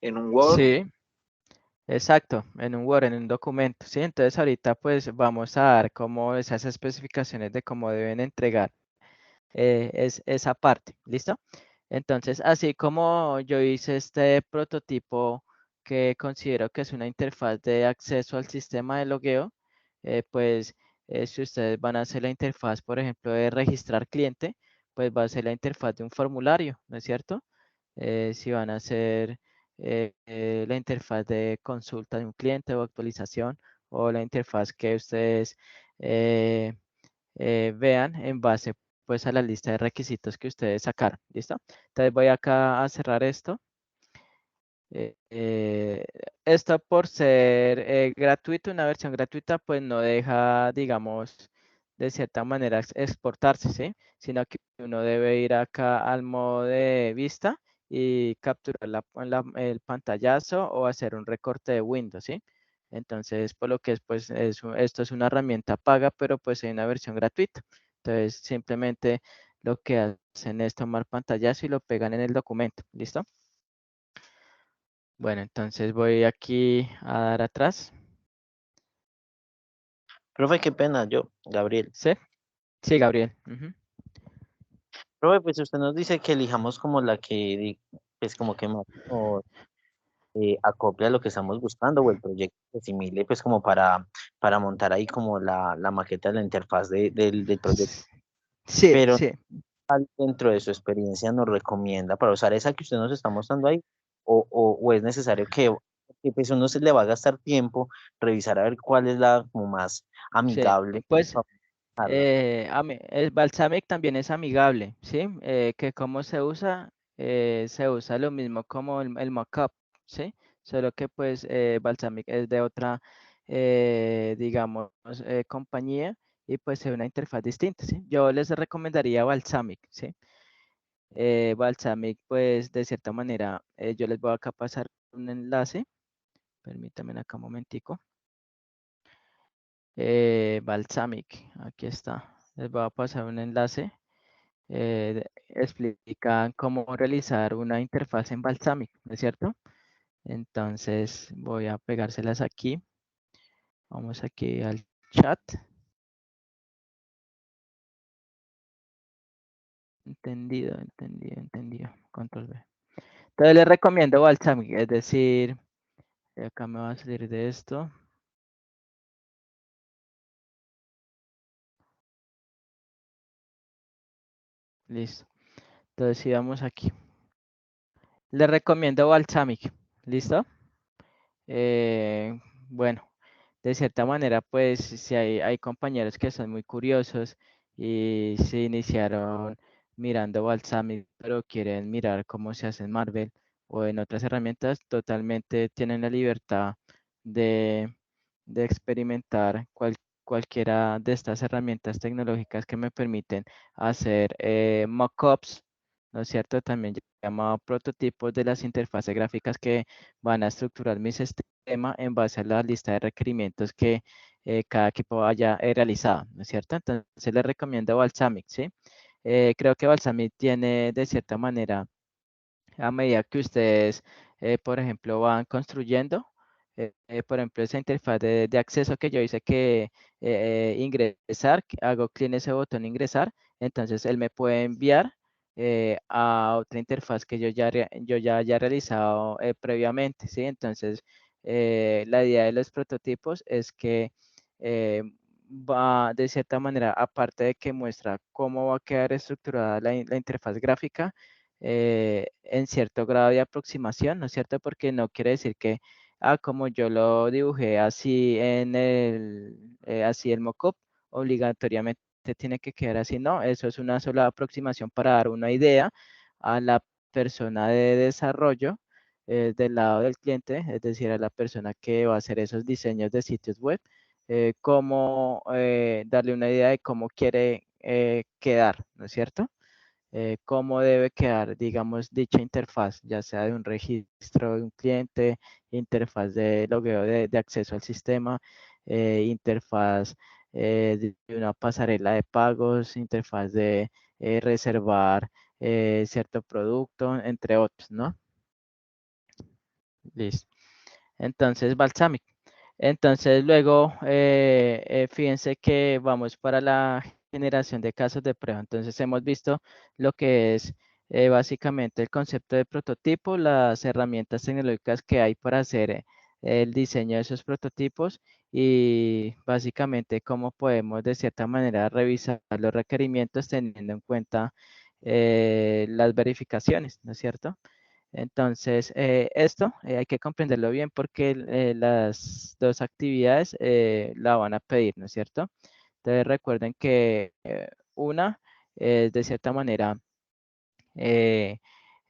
en un Word. Sí, exacto, en un Word, en un documento, ¿sí? Entonces ahorita pues vamos a dar como esas especificaciones de cómo deben entregar es esa parte, ¿listo? Entonces, así como yo hice este prototipo que considero que es una interfaz de acceso al sistema de logueo, pues si ustedes van a hacer la interfaz, por ejemplo, de registrar cliente, pues va a ser la interfaz de un formulario, ¿no es cierto? Si van a hacer la interfaz de consulta de un cliente o actualización o la interfaz que ustedes eh, vean en base pues a la lista de requisitos que ustedes sacaron, ¿listo? Entonces voy acá a cerrar esto. Eh, eh, Esto por ser gratuito, una versión gratuita, pues no deja, digamos, de cierta manera exportarse, ¿sí? Sino que uno debe ir acá al modo de vista y capturar el pantallazo o hacer un recorte de Windows, ¿sí? Entonces, por lo que es, pues, esto es una herramienta paga, pero pues hay una versión gratuita. Entonces, simplemente lo que hacen es tomar pantallazo y lo pegan en el documento. ¿Listo? Bueno, entonces voy aquí a dar atrás. Profe, qué pena, Gabriel. ¿Sí? Sí, Gabriel. Ujú. Profe, pues usted nos dice que elijamos como la que, pues como que más acople a lo que estamos buscando o el proyecto que asimile, pues como para montar ahí como la maqueta de la interfaz del proyecto. Sí, Pero sí. dentro de su experiencia nos recomienda para usar esa que usted nos está mostrando ahí o es necesario que pues uno se le va a gastar tiempo revisar a ver cuál es la como más Sí, amigable pues para usarla. el Balsamic también es amigable, ¿sí? Que cómo se usa lo mismo como el mockup, ¿sí? Solo que pues Balsamic es de otra, digamos, compañía y pues es una interfaz distinta, ¿sí? Yo les recomendaría Balsamic, ¿sí? Balsamic pues de cierta manera, yo les voy acá a pasar un enlace, permítanme acá un momentico. Balsamic, aquí está. Les voy a pasar un enlace. Explican cómo realizar una interfaz en Balsamic, ¿no es cierto? Entonces voy a pegárselas aquí. Vamos aquí al chat. Entendido, entendido, entendido. Control V. Entonces les recomiendo Balsamic, es decir, acá me va a salir de esto. Listo. Entonces si vamos aquí. Les recomiendo Balsamic. ¿Listo? Eh, bueno, de cierta manera, pues si hay compañeros que son muy curiosos y se iniciaron mirando Balsamic, pero quieren mirar cómo se hace en Marvel o en otras herramientas, totalmente tienen la libertad de, de experimentar cualquiera de estas herramientas tecnológicas que me permiten hacer mockups, ¿no es cierto? También llamado prototipos de las interfaces gráficas que van a estructurar mi sistema en base a la lista de requerimientos que cada equipo haya realizado, ¿no es cierto? Entonces les recomiendo Balsamic, ¿sí? Creo que Balsamic tiene de cierta manera, a medida que ustedes, por ejemplo, van construyendo, por ejemplo, esa interfaz de acceso que yo hice que ingresar, que hago clic en ese botón ingresar, entonces él me puede enviar a otra interfaz que yo ya haya realizado previamente, ¿sí? Entonces, la idea de los prototipos es que va de cierta manera, aparte de que muestra cómo va a quedar estructurada la interfaz gráfica, en cierto grado de aproximación, ¿no es cierto? Porque no quiere decir que, como yo lo dibujé así así el mockup, obligatoriamente tiene que quedar así, no, eso es una sola aproximación para dar una idea a la persona de desarrollo del lado del cliente, es decir, a la persona que va a hacer esos diseños de sitios web, cómo darle una idea de cómo quiere quedar, ¿no es cierto? Cómo debe quedar, digamos, dicha interfaz, ya sea de un registro de un cliente, interfaz de logueo de acceso al sistema, interfaz de una pasarela de pagos, interfaz de reservar cierto producto, entre otros, ¿no? Listo. Entonces, Balsamic. Entonces, luego, fíjense que vamos para la generación de casos de prueba. Entonces, hemos visto lo que es básicamente el concepto de prototipo, las herramientas tecnológicas que hay para hacer el diseño de esos prototipos y básicamente cómo podemos de cierta manera revisar los requerimientos teniendo en cuenta las verificaciones, ¿no es cierto? Entonces, esto hay que comprenderlo bien porque las dos actividades la van a pedir, ¿no es cierto? Entonces, recuerden que una es de cierta manera eh,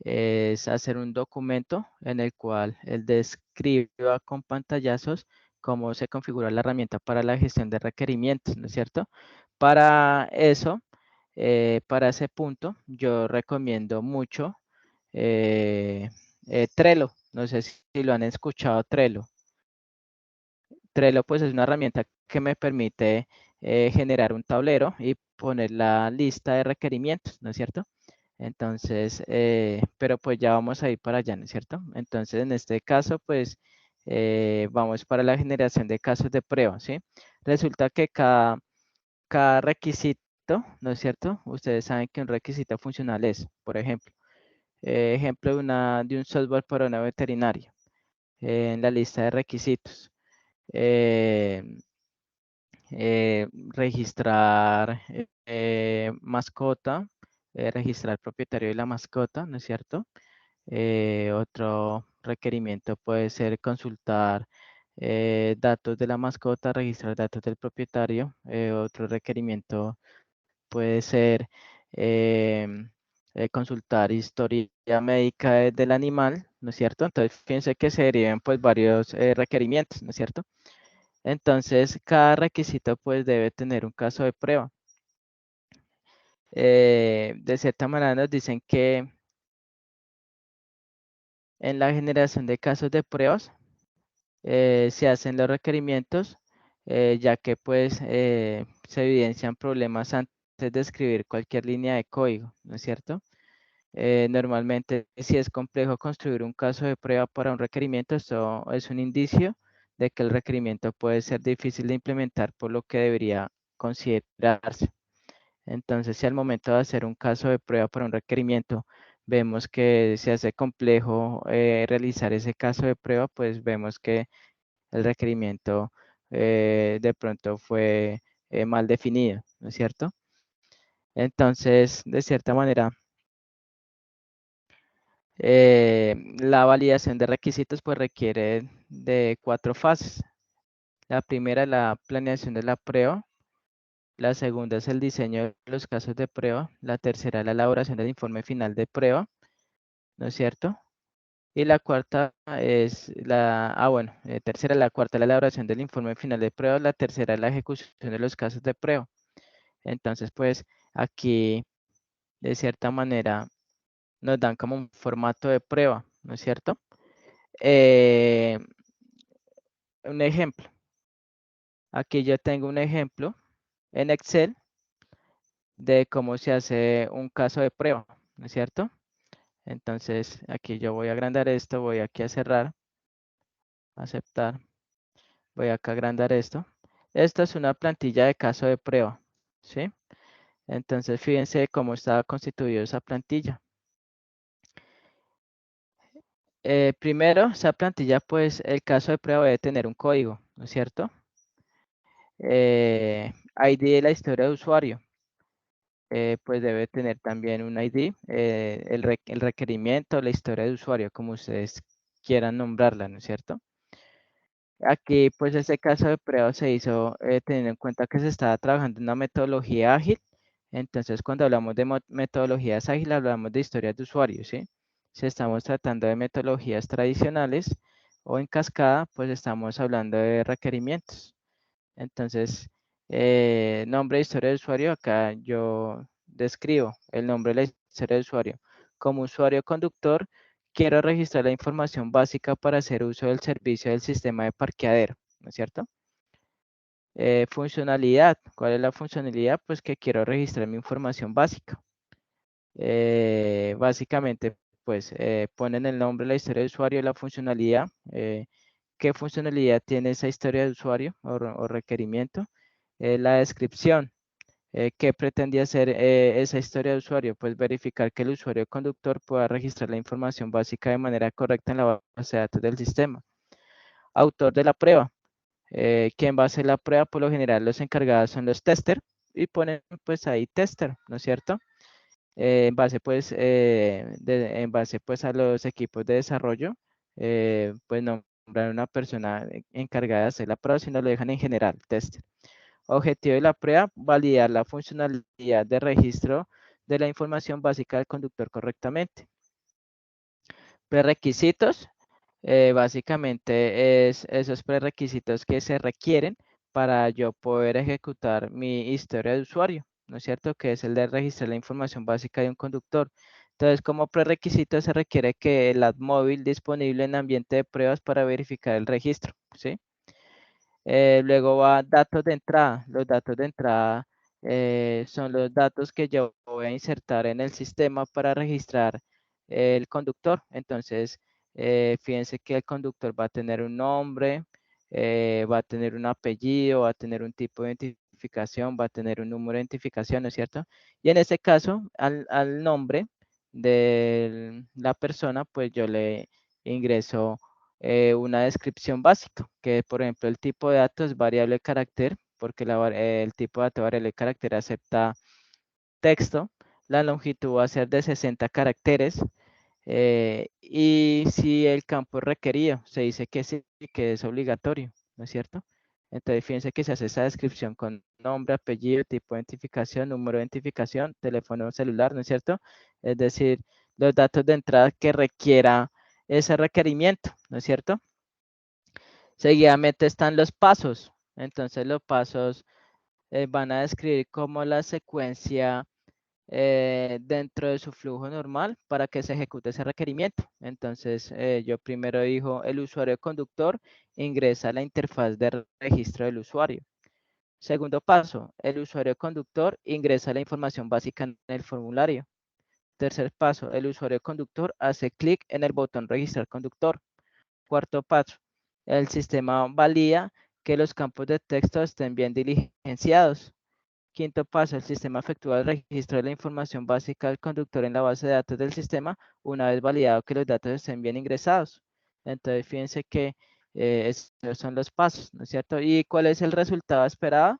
es hacer un documento en el cual él describa con pantallazos cómo se configura la herramienta para la gestión de requerimientos, ¿no es cierto? Para eso, para ese punto, yo recomiendo mucho Trello. No sé si lo han escuchado, Trello. Trello pues es una herramienta que me permite generar un tablero y poner la lista de requerimientos, ¿no es cierto? Entonces, pero pues ya vamos a ir para allá, ¿no es cierto? Entonces, en este caso, pues vamos para la generación de casos de prueba, ¿sí? Resulta que cada requisito, ¿no es cierto? Ustedes saben que un requisito funcional es, por ejemplo, ejemplo de un software para una veterinaria en la lista de requisitos. Registrar mascota, registrar propietario de la mascota, ¿no es cierto? Otro requerimiento puede ser consultar datos de la mascota, registrar datos del propietario. Otro requerimiento puede ser consultar historia médica del animal, ¿no es cierto? Entonces, fíjense que se derivan pues varios requerimientos, ¿no es cierto? Entonces, cada requisito pues debe tener un caso de prueba. De cierta manera nos dicen que en la generación de casos de pruebas se hacen los requerimientos, ya que pues se evidencian problemas antes de escribir cualquier línea de código, ¿no es cierto? Normalmente, si es complejo construir un caso de prueba para un requerimiento, esto es un indicio de que el requerimiento puede ser difícil de implementar, por lo que debería considerarse. Entonces, si al momento de hacer un caso de prueba para un requerimiento, vemos que se hace complejo realizar ese caso de prueba, pues vemos que el requerimiento de pronto fue mal definido, ¿no es cierto? Entonces, de cierta manera, la validación de requisitos pues requiere de 4 fases. La primera es la planeación de la prueba. La segunda es el diseño de los casos de prueba. La tercera es la elaboración del informe final de prueba, ¿no es cierto? Y la cuarta es tercera, la cuarta es la elaboración del informe final de prueba. La tercera es la ejecución de los casos de prueba. Entonces, pues aquí, de cierta manera, nos dan como un formato de prueba, ¿no es cierto? Un ejemplo. Aquí yo tengo un ejemplo en Excel de cómo se hace un caso de prueba, ¿no es cierto? Entonces, aquí yo voy a agrandar esto, voy aquí a cerrar, aceptar, voy acá a agrandar esto. Esta es una plantilla de caso de prueba, ¿sí? Entonces, fíjense cómo está constituida esa plantilla. Primero, esa plantilla, pues, el caso de prueba debe tener un código, ¿no es cierto? ID de la historia de usuario. Pues debe tener también un ID, el requerimiento, la historia de usuario, como ustedes quieran nombrarla, ¿no es cierto? Aquí, pues, este caso de prueba se hizo teniendo en cuenta que se estaba trabajando en una metodología ágil. Entonces, cuando hablamos de metodologías ágiles, hablamos de historias de usuario, ¿sí? Si estamos tratando de metodologías tradicionales o en cascada, pues estamos hablando de requerimientos. Entonces, nombre de historia de usuario, acá yo describo el nombre de la historia de usuario. Como usuario conductor, quiero registrar la información básica para hacer uso del servicio del sistema de parqueadero, ¿no es cierto? Funcionalidad, ¿cuál es la funcionalidad? Pues que quiero registrar mi información básica. Básicamente, pues ponen el nombre, la historia de usuario, la funcionalidad, qué funcionalidad tiene esa historia de usuario o requerimiento, la descripción, qué pretendía hacer esa historia de usuario, pues verificar que el usuario conductor pueda registrar la información básica de manera correcta en la base de datos del sistema. Autor de la prueba, quien va a hacer la prueba, por lo general los encargados son los testers y ponen pues ahí tester, ¿no es cierto? En base pues, en base pues a los equipos de desarrollo, pues nombrar una persona encargada de hacer la prueba, si no lo dejan en general, test. Objetivo de la prueba, validar la funcionalidad de registro de la información básica del conductor correctamente. Prerequisitos, básicamente es esos prerequisitos que se requieren para yo poder ejecutar mi historia de usuario, ¿no es cierto? Que es el de registrar la información básica de un conductor. Entonces, como prerequisito se requiere que el app móvil disponible en ambiente de pruebas para verificar el registro, ¿sí? Luego va datos de entrada. Los datos de entrada son los datos que yo voy a insertar en el sistema para registrar el conductor. Entonces, fíjense que el conductor va a tener un nombre, va a tener un apellido, va a tener un tipo de identificación, va a tener un número de identificación, ¿no es cierto? Y en este caso, al nombre de la persona, pues yo le ingreso una descripción básica, que por ejemplo el tipo de datos es variable carácter, porque el tipo de datos variable carácter acepta texto, la longitud va a ser de 60 caracteres, y si el campo es requerido, se dice que sí, que es obligatorio, ¿no es cierto? Entonces, fíjense que se hace esa descripción con nombre, apellido, tipo de identificación, número de identificación, teléfono celular, ¿no es cierto? Es decir, los datos de entrada que requiera ese requerimiento, ¿no es cierto? Seguidamente están los pasos. Entonces, los pasos van a describir cómo la secuencia dentro de su flujo normal para que se ejecute ese requerimiento. Entonces, yo primero dijo, el usuario conductor ingresa a la interfaz de registro del usuario. Segundo paso, el usuario conductor ingresa la información básica en el formulario. Tercer paso, el usuario conductor hace clic en el botón registrar conductor. Cuarto paso, el sistema valida que los campos de texto estén bien diligenciados. Quinto paso, el sistema efectúa el registro de la información básica del conductor en la base de datos del sistema una vez validado que los datos estén bien ingresados. Entonces, fíjense que estos son los pasos, ¿no es cierto? ¿Y cuál es el resultado esperado?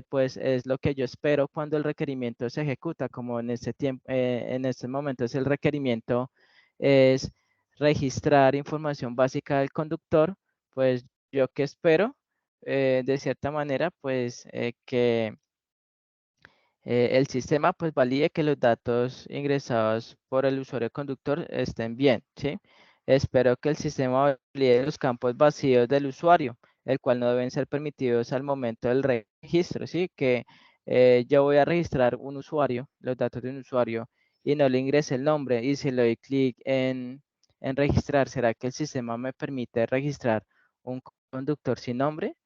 Pues es lo que yo espero cuando el requerimiento se ejecuta, como en este tiempo, en este momento es el requerimiento es registrar información básica del conductor, pues yo que espero, de cierta manera, pues que el sistema pues valide que los datos ingresados por el usuario conductor estén bien, ¿sí? Espero que el sistema valide los campos vacíos del usuario, el cual no deben ser permitidos al momento del registro, ¿sí? Que yo voy a registrar un usuario, los datos de un usuario, y no le ingrese el nombre, y si le doy clic en registrar, ¿será que el sistema me permite registrar un conductor sin nombre?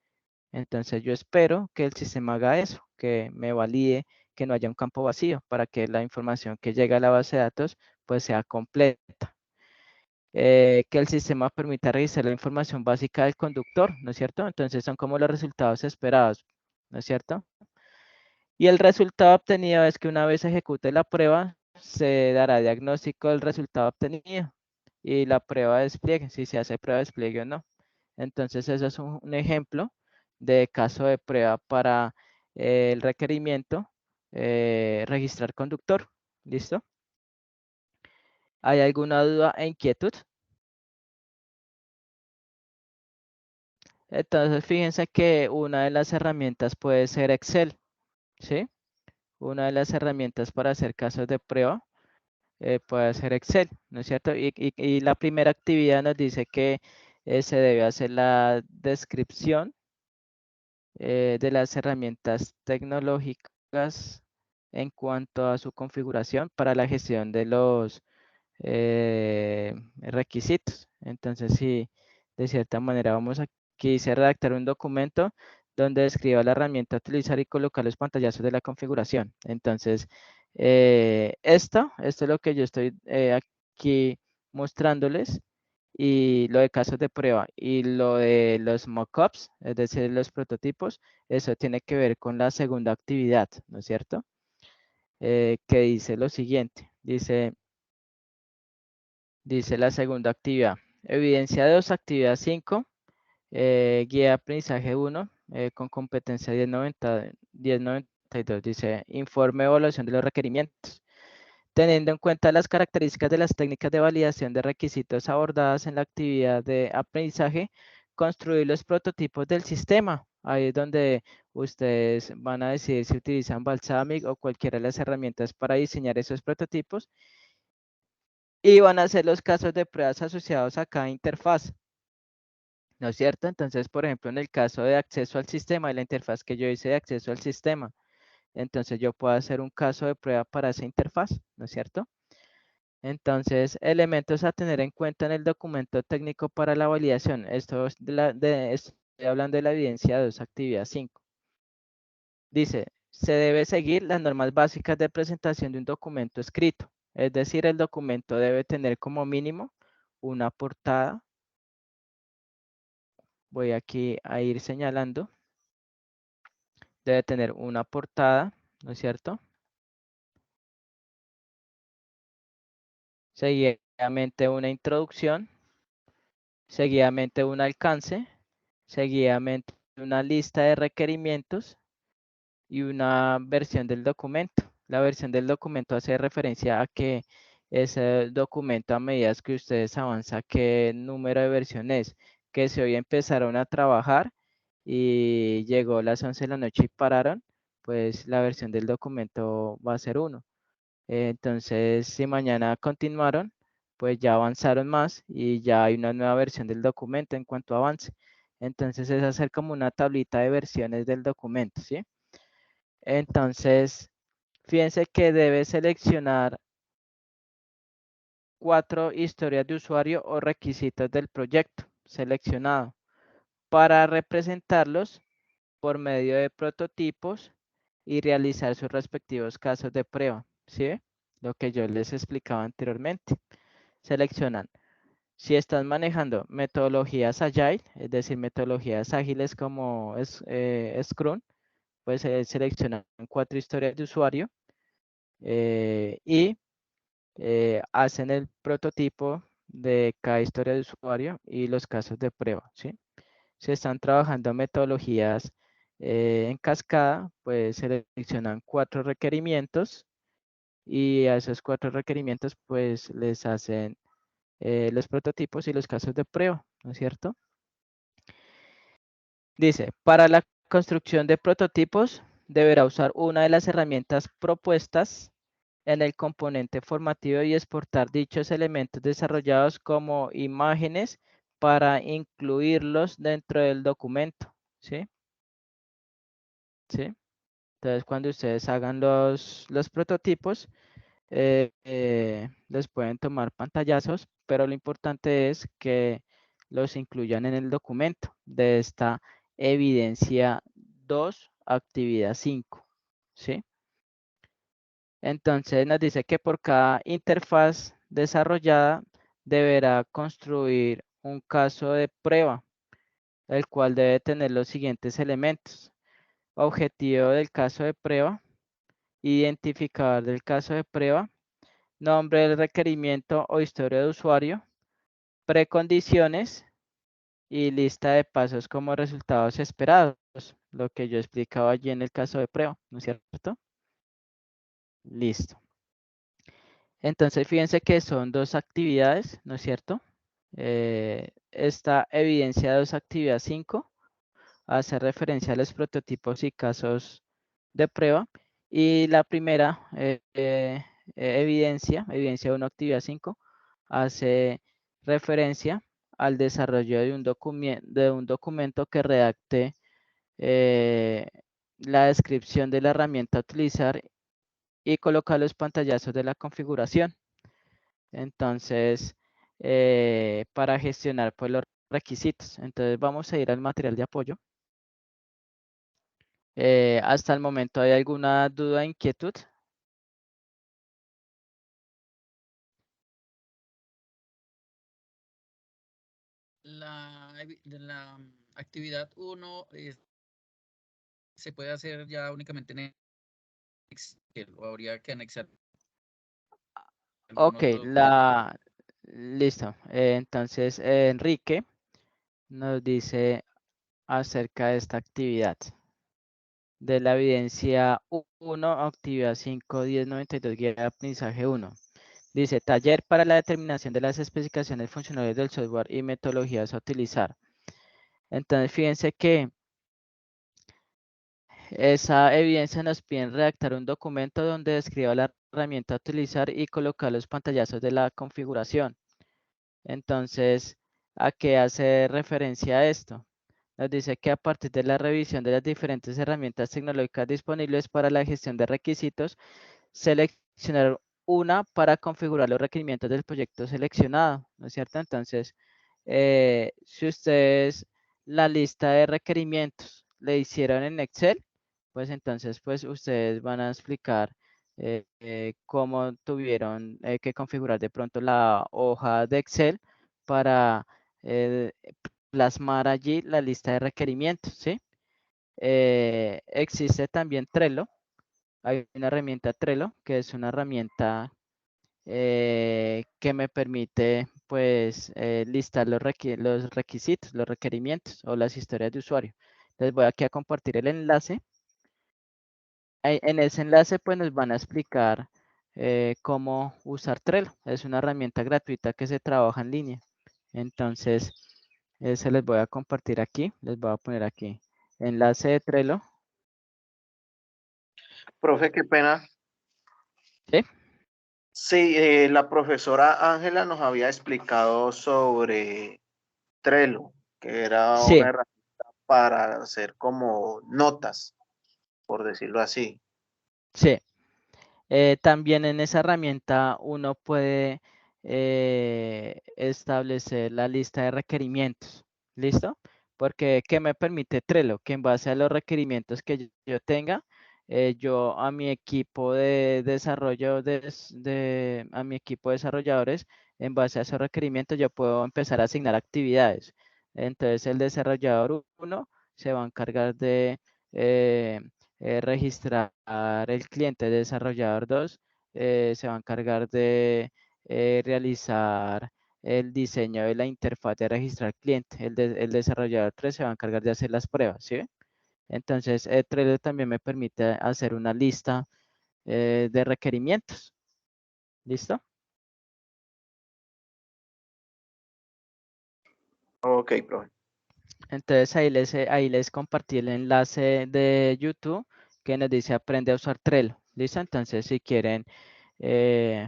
Entonces yo espero que el sistema haga eso, que me valide que no haya un campo vacío para que la información que llega a la base de datos pues sea completa. Que el sistema permita revisar la información básica del conductor, ¿no es cierto? Entonces son como los resultados esperados, ¿no es cierto? Y el resultado obtenido es que una vez ejecute la prueba, se dará diagnóstico del resultado obtenido y la prueba de despliegue, si se hace prueba de despliegue o no. Entonces, eso es un ejemplo de caso de prueba para el requerimiento registrar conductor. ¿Listo? ¿Hay alguna duda e inquietud? Entonces, fíjense que una de las herramientas puede ser Excel, ¿sí? Una de las herramientas para hacer casos de prueba puede ser Excel, ¿no es cierto? Y la primera actividad nos dice que se debe hacer la descripción de las herramientas tecnológicas en cuanto a su configuración para la gestión de los requisitos. Entonces, sí, de cierta manera vamos aquí a redactar un documento donde describa la herramienta a utilizar y colocar los pantallazos de la configuración. Entonces, esto es lo que yo estoy aquí mostrándoles, y lo de casos de prueba y lo de los mockups, es decir, los prototipos, eso tiene que ver con la segunda actividad, ¿no es cierto? Que dice lo siguiente, dice la segunda actividad. Evidencia 2, actividad 5, guía de aprendizaje 1, con competencia 1092, dice informe de evaluación de los requerimientos. Teniendo en cuenta las características de las técnicas de validación de requisitos abordadas en la actividad de aprendizaje, construir los prototipos del sistema. Ahí es donde ustedes van a decidir si utilizan Balsamiq o cualquiera de las herramientas para diseñar esos prototipos. Y van a hacer los casos de pruebas asociados a cada interfaz, ¿no es cierto? Entonces, por ejemplo, en el caso de acceso al sistema, y la interfaz que yo hice de acceso al sistema, entonces yo puedo hacer un caso de prueba para esa interfaz, ¿no es cierto? Entonces, elementos a tener en cuenta en el documento técnico para la validación. Esto hablando de la evidencia 2, actividad 5. Dice, se debe seguir las normas básicas de presentación de un documento escrito. Es decir, el documento debe tener como mínimo una portada. Voy aquí a ir señalando. Debe tener una portada, ¿no es cierto? Seguidamente una introducción. Seguidamente un alcance. Seguidamente una lista de requerimientos y una versión del documento. La versión del documento hace referencia a que ese documento, a medida que ustedes avanzan, qué número de versión es. Que si hoy empezaron a trabajar y llegó las 11 de la noche y pararon, pues la versión del documento va a ser 1. Entonces, si mañana continuaron, pues ya avanzaron más y ya hay una nueva versión del documento en cuanto a avance. Entonces, es hacer como una tablita de versiones del documento, ¿sí? Entonces, fíjense que debe seleccionar 4 historias de usuario o requisitos del proyecto seleccionado para representarlos por medio de prototipos y realizar sus respectivos casos de prueba, ¿sí? Lo que yo les explicaba anteriormente. Seleccionan. Si están manejando metodologías Agile, es decir, metodologías ágiles como Scrum, pues seleccionan 4 historias de usuario y hacen el prototipo de cada historia de usuario y los casos de prueba, ¿sí? Si están trabajando metodologías en cascada, pues seleccionan 4 requerimientos y a esos 4 requerimientos pues les hacen los prototipos y los casos de prueba, ¿no es cierto? Dice, para la construcción de prototipos deberá usar una de las herramientas propuestas en el componente formativo y exportar dichos elementos desarrollados como imágenes para incluirlos dentro del documento, ¿sí? ¿Sí? Entonces, cuando ustedes hagan los prototipos, les pueden tomar pantallazos, pero lo importante es que los incluyan en el documento de esta evidencia 2, actividad 5, ¿sí? Entonces nos dice que por cada interfaz desarrollada deberá construir un caso de prueba, el cual debe tener los siguientes elementos. Objetivo del caso de prueba, identificador del caso de prueba, nombre del requerimiento o historia de usuario, precondiciones y lista de pasos como resultados esperados, lo que yo explicaba allí en el caso de prueba, ¿no es cierto? Listo. Entonces, fíjense que son 2 actividades, ¿no es cierto? Esta evidencia 2, actividad 5, hace referencia a los prototipos y casos de prueba. Y la primera evidencia 1, actividad 5, hace referencia al desarrollo de un documento que redacte la descripción de la herramienta a utilizar y colocar los pantallazos de la configuración. Entonces, para gestionar pues, los requisitos. Entonces, vamos a ir al material de apoyo. Hasta el momento, ¿hay alguna duda o inquietud? De la actividad 1 se puede hacer ya únicamente en Excel o habría que anexar algún Ok, otro documento. listo. Entonces, Enrique nos dice acerca de esta actividad. De la evidencia 1, actividad 5, 10, 92, guía de aprendizaje 1. Dice, taller para la determinación de las especificaciones funcionales del software y metodologías a utilizar. Entonces, fíjense que esa evidencia nos pide redactar un documento donde describa la herramienta a utilizar y colocar los pantallazos de la configuración. Entonces, ¿a qué hace referencia esto? Nos dice que a partir de la revisión de las diferentes herramientas tecnológicas disponibles para la gestión de requisitos, seleccionar una para configurar los requerimientos del proyecto seleccionado, ¿no es cierto? Entonces, si ustedes la lista de requerimientos le hicieron en Excel, pues entonces pues ustedes van a explicar cómo tuvieron que configurar de pronto la hoja de Excel para plasmar allí la lista de requerimientos, ¿sí? Existe también Trello. Hay una herramienta Trello, que es una herramienta que me permite pues listar los requisitos, los requerimientos o las historias de usuario. Les voy aquí a compartir el enlace. En ese enlace pues nos van a explicar cómo usar Trello. Es una herramienta gratuita que se trabaja en línea. Entonces, se les voy a compartir aquí. Les voy a poner aquí enlace de Trello. Profe, qué pena. ¿Sí? Sí, la profesora Ángela nos había explicado sobre Trello, que era Sí, una herramienta para hacer como notas, por decirlo así. sí. También en esa herramienta uno puede establecer la lista de requerimientos. ¿Listo? Porque ¿qué me permite Trello? Que en base a los requerimientos que yo tenga, yo a mi equipo de desarrollo a mi equipo de desarrolladores, en base a esos requerimientos, yo puedo empezar a asignar actividades. Entonces el desarrollador 1 se va a encargar de registrar el cliente. Desarrollador 2 se va a encargar de realizar el diseño de la interfaz de registrar cliente. El desarrollador 3 se va a encargar de hacer las pruebas, ¿sí? Entonces, Trello también me permite hacer una lista de requerimientos. ¿Listo? Ok, profe. Entonces ahí les compartí el enlace de YouTube que nos dice aprende a usar Trello. ¿Listo? Entonces si quieren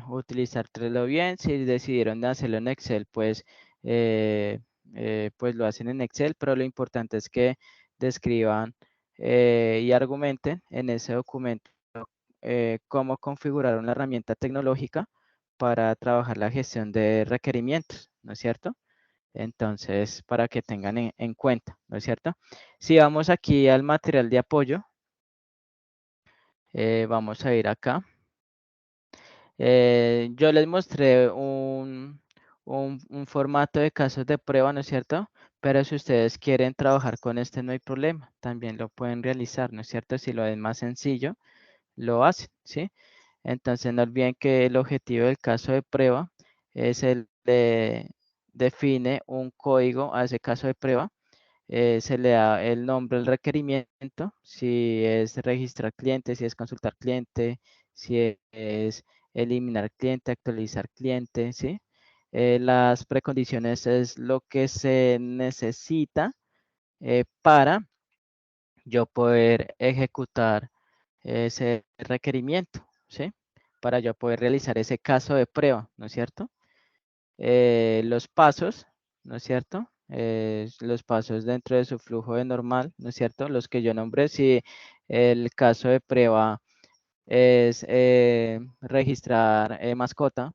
utilizar Trello bien, si decidieron hacerlo en Excel, pues, pues lo hacen en Excel, pero lo importante es que describan y argumenten en ese documento cómo configurar una herramienta tecnológica para trabajar la gestión de requerimientos, ¿no es cierto? Entonces, para que tengan en cuenta, ¿no es cierto? Si vamos aquí al material de apoyo, vamos a ir acá. Yo les mostré un formato de casos de prueba, ¿no es cierto? Pero si ustedes quieren trabajar con este, no hay problema. También lo pueden realizar, ¿no es cierto? Si lo es más sencillo, lo hacen, ¿sí? Entonces, no olviden que el objetivo del caso de prueba es el de define un código a ese caso de prueba. Se le da el nombre, el requerimiento, si es registrar cliente, si es consultar cliente, si es eliminar cliente, actualizar cliente, ¿sí? Las precondiciones es lo que se necesita para yo poder ejecutar ese requerimiento, ¿sí? Para yo poder realizar ese caso de prueba, ¿no es cierto? Los pasos, ¿no es cierto? Los pasos dentro de su flujo de normal, ¿no es cierto? Los que yo nombré, si el caso de prueba es registrar mascota,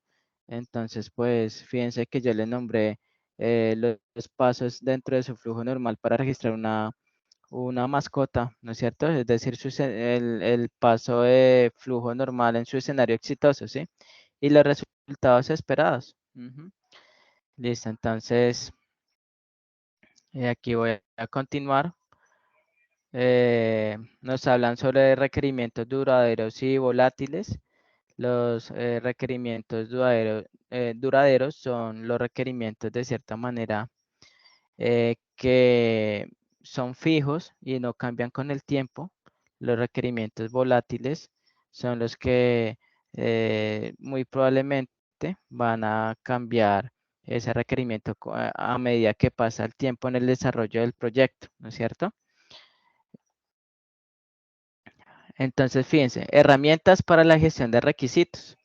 entonces pues fíjense que yo le nombré los pasos dentro de su flujo normal para registrar una mascota, ¿no es cierto? Es decir, el paso de flujo normal en su escenario exitoso, ¿sí? Y los resultados esperados. Ujú. Listo, entonces aquí voy a continuar. Nos hablan sobre requerimientos duraderos y volátiles. Los requerimientos duraderos son los requerimientos de cierta manera que son fijos y no cambian con el tiempo. Los requerimientos volátiles son los que muy probablemente van a cambiar ese requerimiento a medida que pasa el tiempo en el desarrollo del proyecto, ¿no es cierto? Entonces, fíjense, herramientas para la gestión de requisitos.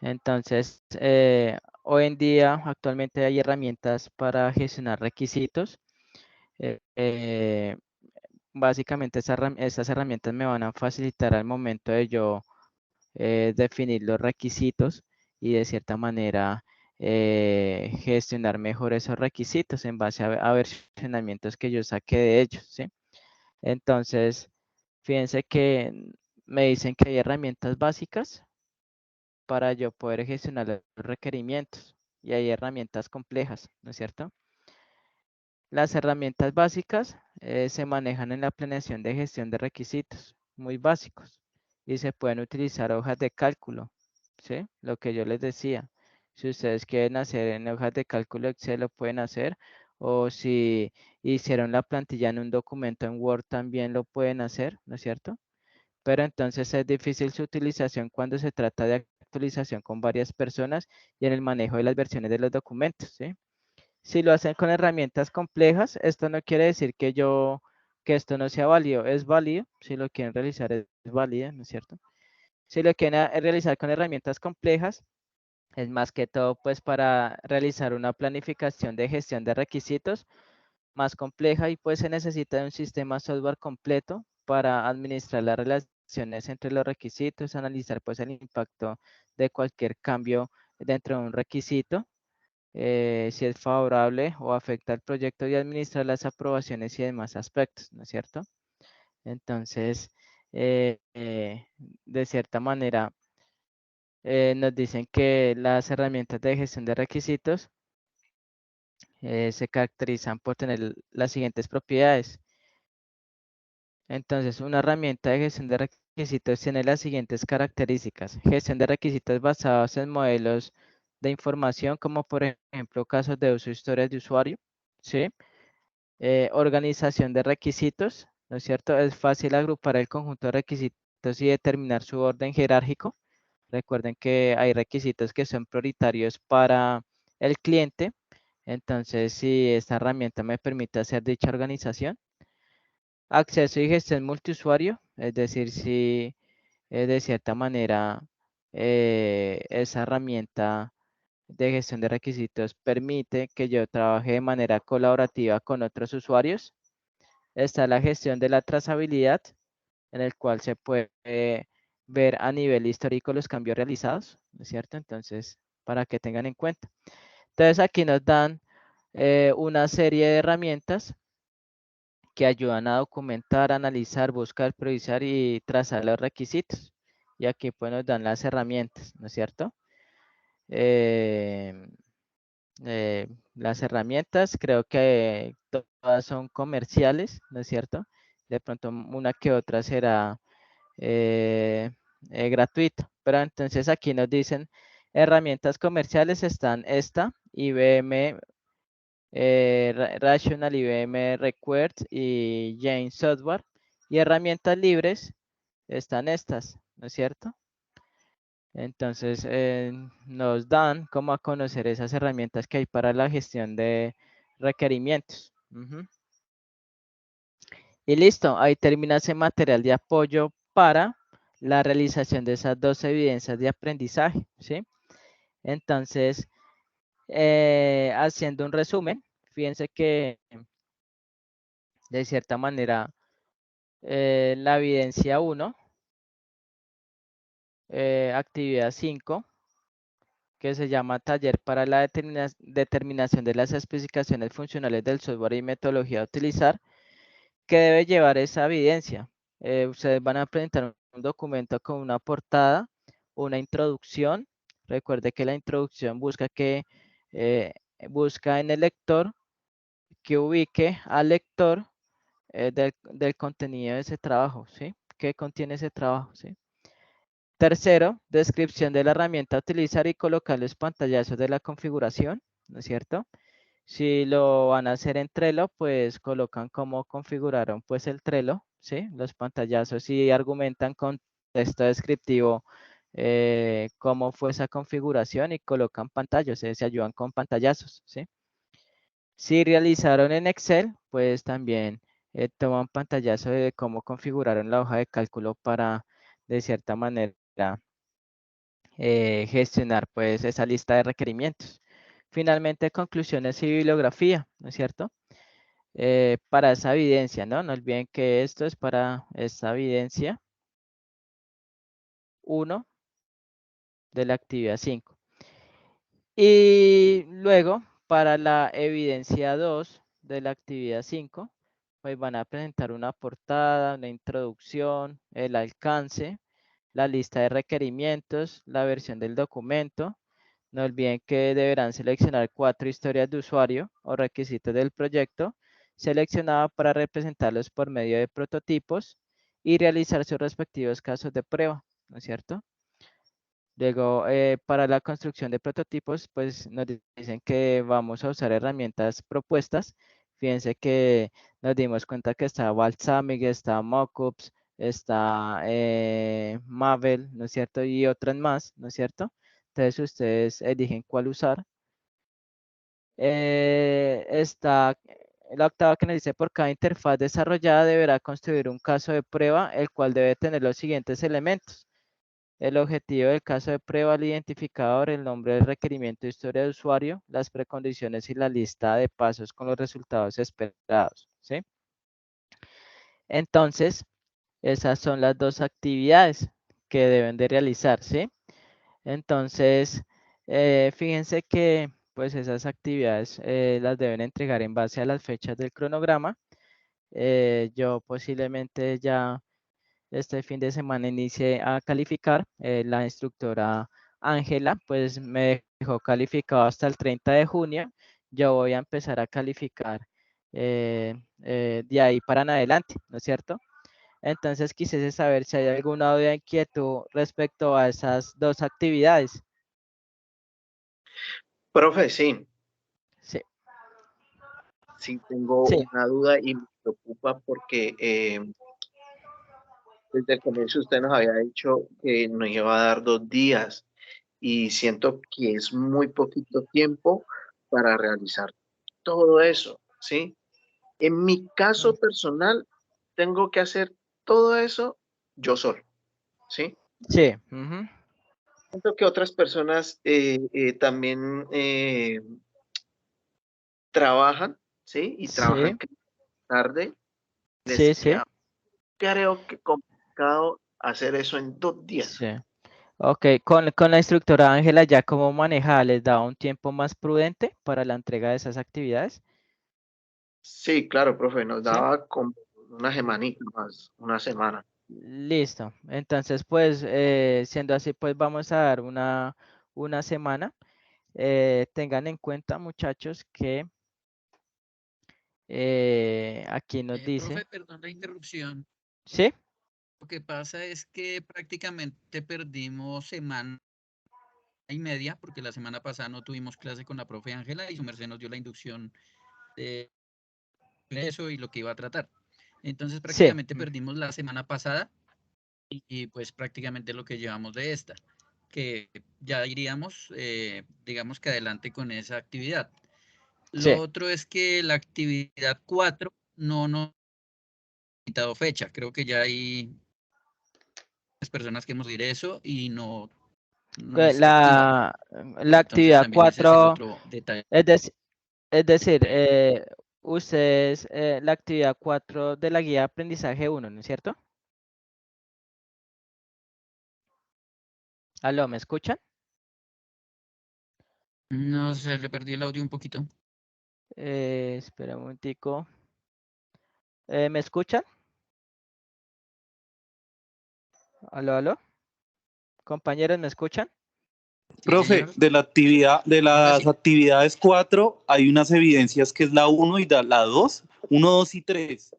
Entonces, hoy en día, actualmente hay herramientas para gestionar requisitos. Eh, Básicamente estas herramientas me van a facilitar al momento de yo definir los requisitos y de cierta manera gestionar mejor esos requisitos en base a versionamientos que yo saqué de ellos, ¿sí? Entonces, fíjense que me dicen que hay herramientas básicas para yo poder gestionar los requerimientos y hay herramientas complejas, ¿no es cierto? Las herramientas básicas se manejan en la planeación de gestión de requisitos, muy básicos, y se pueden utilizar hojas de cálculo, ¿sí? Lo que yo les decía. Si ustedes quieren hacer en hojas de cálculo Excel, lo pueden hacer, o si hicieron la plantilla en un documento en Word, también lo pueden hacer, ¿no es cierto? Pero entonces es difícil su utilización cuando se trata de actualización con varias personas y en el manejo de las versiones de los documentos, ¿sí? Si lo hacen con herramientas complejas, esto no quiere decir que esto no sea válido. Es válido, si lo quieren realizar es válido, ¿no es cierto? Si lo quieren realizar con herramientas complejas, es más que todo pues para realizar una planificación de gestión de requisitos más compleja y pues se necesita de un sistema software completo para administrar las relaciones entre los requisitos, analizar pues el impacto de cualquier cambio dentro de un requisito, si es favorable o afecta al proyecto y administrar las aprobaciones y demás aspectos, ¿no es cierto? Entonces, de cierta manera, nos dicen que las herramientas de gestión de requisitos se caracterizan por tener las siguientes propiedades. Entonces, una herramienta de gestión de requisitos tiene las siguientes características. Gestión de requisitos basados en modelos de información, como por ejemplo casos de uso, historias de usuario, ¿sí? Organización de requisitos, ¿no es cierto? Es fácil agrupar el conjunto de requisitos y determinar su orden jerárquico. Recuerden que hay requisitos que son prioritarios para el cliente. Entonces, si esta herramienta me permite hacer dicha organización. Acceso y gestión multiusuario, es decir, si de cierta manera esa herramienta de gestión de requisitos permite que yo trabaje de manera colaborativa con otros usuarios. Está la gestión de la trazabilidad, en el cual se puede ver a nivel histórico los cambios realizados, ¿no es cierto? Entonces, para que tengan en cuenta. Entonces, aquí nos dan una serie de herramientas que ayudan a documentar, analizar, buscar, priorizar y trazar los requisitos. Y aquí pues nos dan las herramientas, ¿no es cierto? Eh, las herramientas creo que todas son comerciales, ¿no es cierto? De pronto una que otra será gratuita. Pero entonces aquí nos dicen herramientas comerciales están esta, IBM Rational, IBM Request y Jane Software. Y herramientas libres están estas, ¿no es cierto? Entonces nos dan como a conocer esas herramientas que hay para la gestión de requerimientos. Y listo, ahí termina ese material de apoyo para la realización de esas dos evidencias de aprendizaje, ¿sí? Entonces, haciendo un resumen, fíjense que de cierta manera la evidencia 1, actividad 5, que se llama taller para la determinación de las especificaciones funcionales del software y metodología a utilizar, que debe llevar esa evidencia. Ustedes van a presentar un documento con una portada, una introducción. Recuerde que la introducción busca en el lector que ubique al lector del contenido de ese trabajo, ¿sí? ¿Qué contiene ese trabajo, sí? Tercero, descripción de la herramienta a utilizar y colocar los pantallazos de la configuración, ¿no es cierto? Si lo van a hacer en Trello, pues colocan cómo configuraron pues el Trello, ¿sí? Los pantallazos y argumentan con texto descriptivo cómo fue esa configuración y colocan pantallas, se ayudan con pantallazos, ¿sí? Si realizaron en Excel, pues también toman pantallazo de cómo configuraron la hoja de cálculo para, de cierta manera, gestionar pues esa lista de requerimientos. Finalmente, conclusiones y bibliografía, ¿no es cierto? Para esa evidencia, ¿no? No olviden que esto es para esa evidencia 1 de la actividad 5. Y luego, para la evidencia 2 de la actividad 5, pues van a presentar una portada, una introducción, el alcance, la lista de requerimientos, la versión del documento. No olviden que deberán seleccionar 4 historias de usuario o requisitos del proyecto seleccionado para representarlos por medio de prototipos y realizar sus respectivos casos de prueba, ¿no es cierto? Luego, para la construcción de prototipos, pues nos dicen que vamos a usar herramientas propuestas. Fíjense que nos dimos cuenta que está Balsamiq, está Mockups, está Mavel, ¿no es cierto? Y otras más, ¿no es cierto? Entonces ustedes eligen cuál usar. Está la octava que nos dice: por cada interfaz desarrollada deberá construir un caso de prueba, el cual debe tener los siguientes elementos: el objetivo del caso de prueba, el identificador, el nombre del requerimiento, historia de usuario, las precondiciones y la lista de pasos con los resultados esperados, ¿sí? Entonces, esas son las 2 actividades que deben de realizar, ¿sí? Entonces, fíjense que pues esas actividades las deben entregar en base a las fechas del cronograma. Yo posiblemente ya este fin de semana inicié a calificar. La instructora Ángela pues me dejó calificado hasta el 30 de junio. Yo voy a empezar a calificar de ahí para en adelante, ¿no es cierto? Entonces quisiese saber si hay alguna duda o inquietud respecto a esas 2 actividades. Profe, sí, Sí, sí tengo sí, una duda y me preocupa porque desde el comienzo usted nos había dicho que nos iba a dar 2 días y siento que es muy poquito tiempo para realizar todo eso, ¿sí? En mi caso personal, tengo que hacer todo eso yo solo, ¿sí? sí. Ujú. Siento que otras personas también trabajan, ¿sí? Y Sí, trabajan tarde, les sí, sí, queda, creo que complicado hacer eso en 2 días. sí. Ok, con la instructora Ángela, ¿ya cómo maneja? ¿Les da un tiempo más prudente para la entrega de esas actividades? Sí, claro, profe, nos Sí. daba como una semanita más, una semana. Listo. Entonces, pues, siendo así, pues vamos a dar una semana. Tengan en cuenta, muchachos, que aquí nos dice, Profe, perdón la interrupción. ¿sí? Lo que pasa es que prácticamente perdimos semana y media, porque la semana pasada no tuvimos clase con la profe Ángela y su merced nos dio la inducción de eso y lo que iba a tratar. Entonces Sí. prácticamente perdimos la semana pasada y pues prácticamente lo que llevamos de esta, que ya iríamos, digamos que adelante con esa actividad. Lo Sí. otro es que la actividad 4 no nos ha quitado fecha. Creo que ya hay personas que hemos dicho eso y no Que está activa. la Entonces actividad también ese es el 4, otro detalle. es, es decir, ustedes, la actividad 4 de la guía de aprendizaje 1, ¿no es cierto? ¿Aló, me escuchan? No sé, le perdí el audio un poquito. Espera un momentico. ¿Me escuchan? ¿Aló, aló? Compañeros, ¿me escuchan? Sí, Profe, señor. de la actividad, de Ahora las sí. actividades 4, hay unas evidencias que es la 1 y la 2, 1, 2 y 3.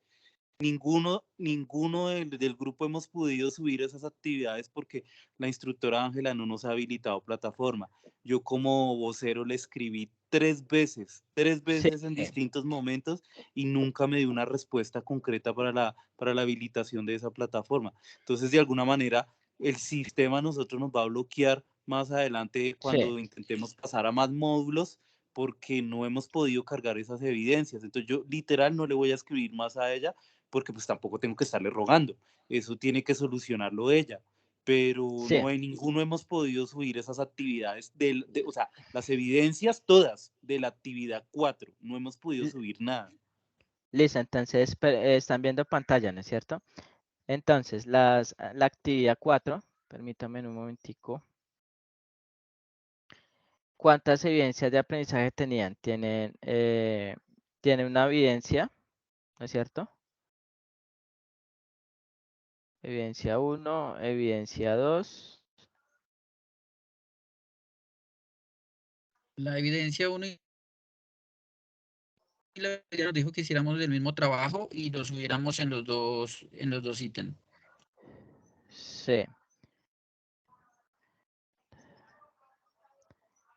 Ninguno del grupo hemos podido subir esas actividades porque la instructora Ángela no nos ha habilitado plataforma. Yo como vocero le escribí 3 veces en Sí, distintos momentos y nunca me dio una respuesta concreta para la habilitación de esa plataforma. Entonces, de alguna manera, el sistema a nosotros nos va a bloquear más adelante sí, cuando intentemos pasar a más módulos porque no hemos podido cargar esas evidencias. Entonces yo literal no le voy a escribir más a ella porque pues tampoco tengo que estarle rogando. Eso tiene que solucionarlo ella. Pero sí. no hay ninguno hemos podido subir esas actividades, o sea, las evidencias todas de la actividad 4. No hemos podido L- subir nada. Listo, entonces están viendo pantalla, ¿no es cierto? Entonces, la actividad 4, permítanme un momentico. ¿cuántas evidencias de aprendizaje tenían? Tienen una evidencia, ¿no es cierto? Evidencia 1, evidencia 2. La evidencia 1 y la evidencia nos dijo que hiciéramos el mismo trabajo y lo subiéramos en los dos ítems. Sí.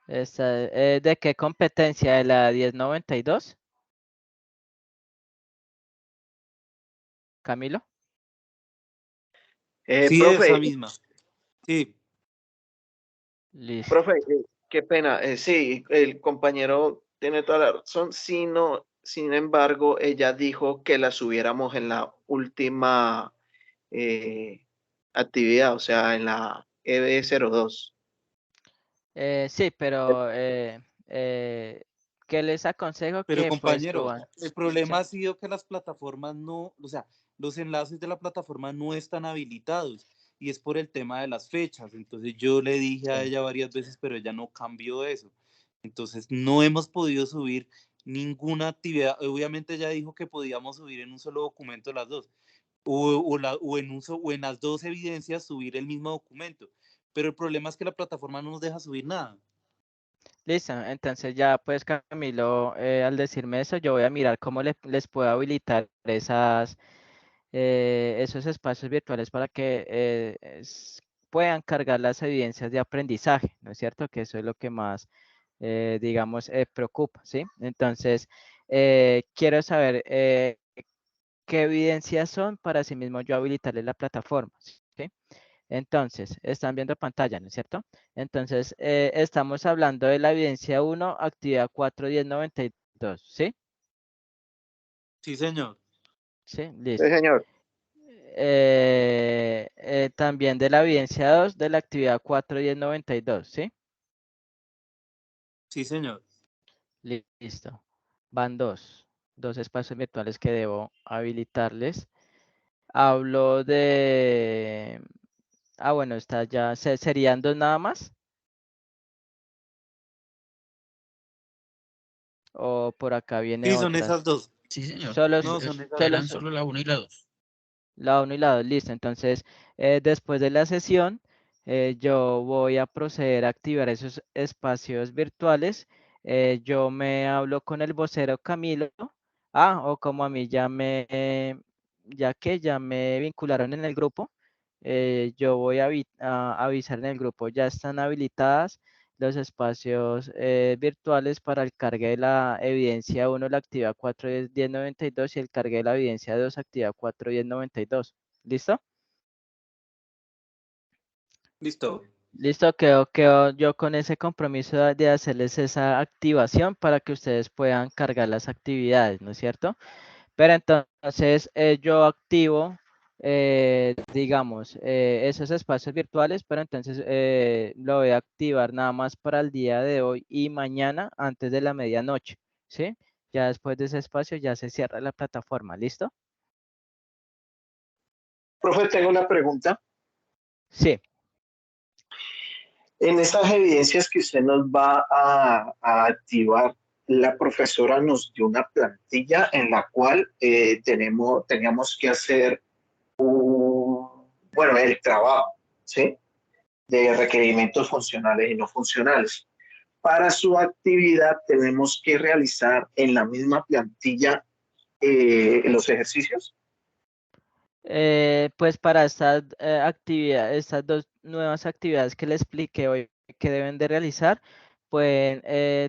¿De qué competencia? ¿De la 1092? Camilo. Sí, Profe, esa misma. Sí. Listo. profe, qué pena. Sí, el compañero tiene toda la razón. Sin embargo, ella dijo que la subiéramos en la última actividad, o sea, en la EB02. Sí, pero ¿qué les aconsejo? Pero Que pues compañero, suban. el Sí. problema ha sido que las plataformas no, o sea, los enlaces de la plataforma no están habilitados y es por el tema de las fechas. Entonces yo le dije a Sí. ella varias veces, pero ella no cambió eso. Entonces no hemos podido subir ninguna actividad. Obviamente ella dijo que podíamos subir en un solo documento las dos o en las dos evidencias subir el mismo documento. Pero el problema es que la plataforma no nos deja subir nada. Listo, entonces ya pues Camilo, al decirme eso, yo voy a mirar cómo les puedo habilitar esos espacios virtuales para que puedan cargar las evidencias de aprendizaje, ¿no es cierto? Que eso es lo que más, digamos, preocupa, ¿sí? Entonces, quiero saber qué evidencias son para así mismo yo habilitarles la plataforma, ¿sí? Entonces, están viendo pantalla, ¿no es cierto? Entonces, estamos hablando de la evidencia 1, actividad 4.10.92, ¿sí? Sí, señor. Sí, Sí, listo. señor. También de la evidencia 2, de la actividad 4.10.92, ¿sí? Sí, señor. Listo. Van dos espacios virtuales que debo habilitarles. Hablo de... Ah, bueno, está ya. ¿Serían dos nada más? O por acá viene Sí, son otras. esas dos. Sí, señor. Solo, No, son esas solo Eran dos. solo la 1 y la 2. la 1 y la 2, listo. Entonces, después de la sesión, yo voy a proceder a activar esos espacios virtuales. Yo me hablo con el vocero Camilo. O como a mí ya me vincularon en el grupo, yo voy a avisar en el grupo, ya están habilitadas los espacios virtuales para el cargue de la evidencia 1, la actividad 4.10.92 y el cargue de la evidencia 2, actividad 4.10.92. ¿Listo? Listo. Listo, quedo yo con ese compromiso de hacerles esa activación para que ustedes puedan cargar las actividades, ¿no es cierto? Pero entonces yo activo, digamos, esos espacios virtuales, pero entonces lo voy a activar nada más para el día de hoy y mañana antes de la medianoche, ¿sí? Ya después de ese espacio ya se cierra la plataforma, ¿listo? Profe, tengo una pregunta. Sí. En esas evidencias que usted nos va a activar, la profesora nos dio una plantilla en la cual teníamos que hacer el trabajo, ¿sí? De requerimientos funcionales y no funcionales. Para su actividad tenemos que realizar en la misma plantilla los ejercicios. Pues para estas dos nuevas actividades que les expliqué hoy que deben de realizar, pueden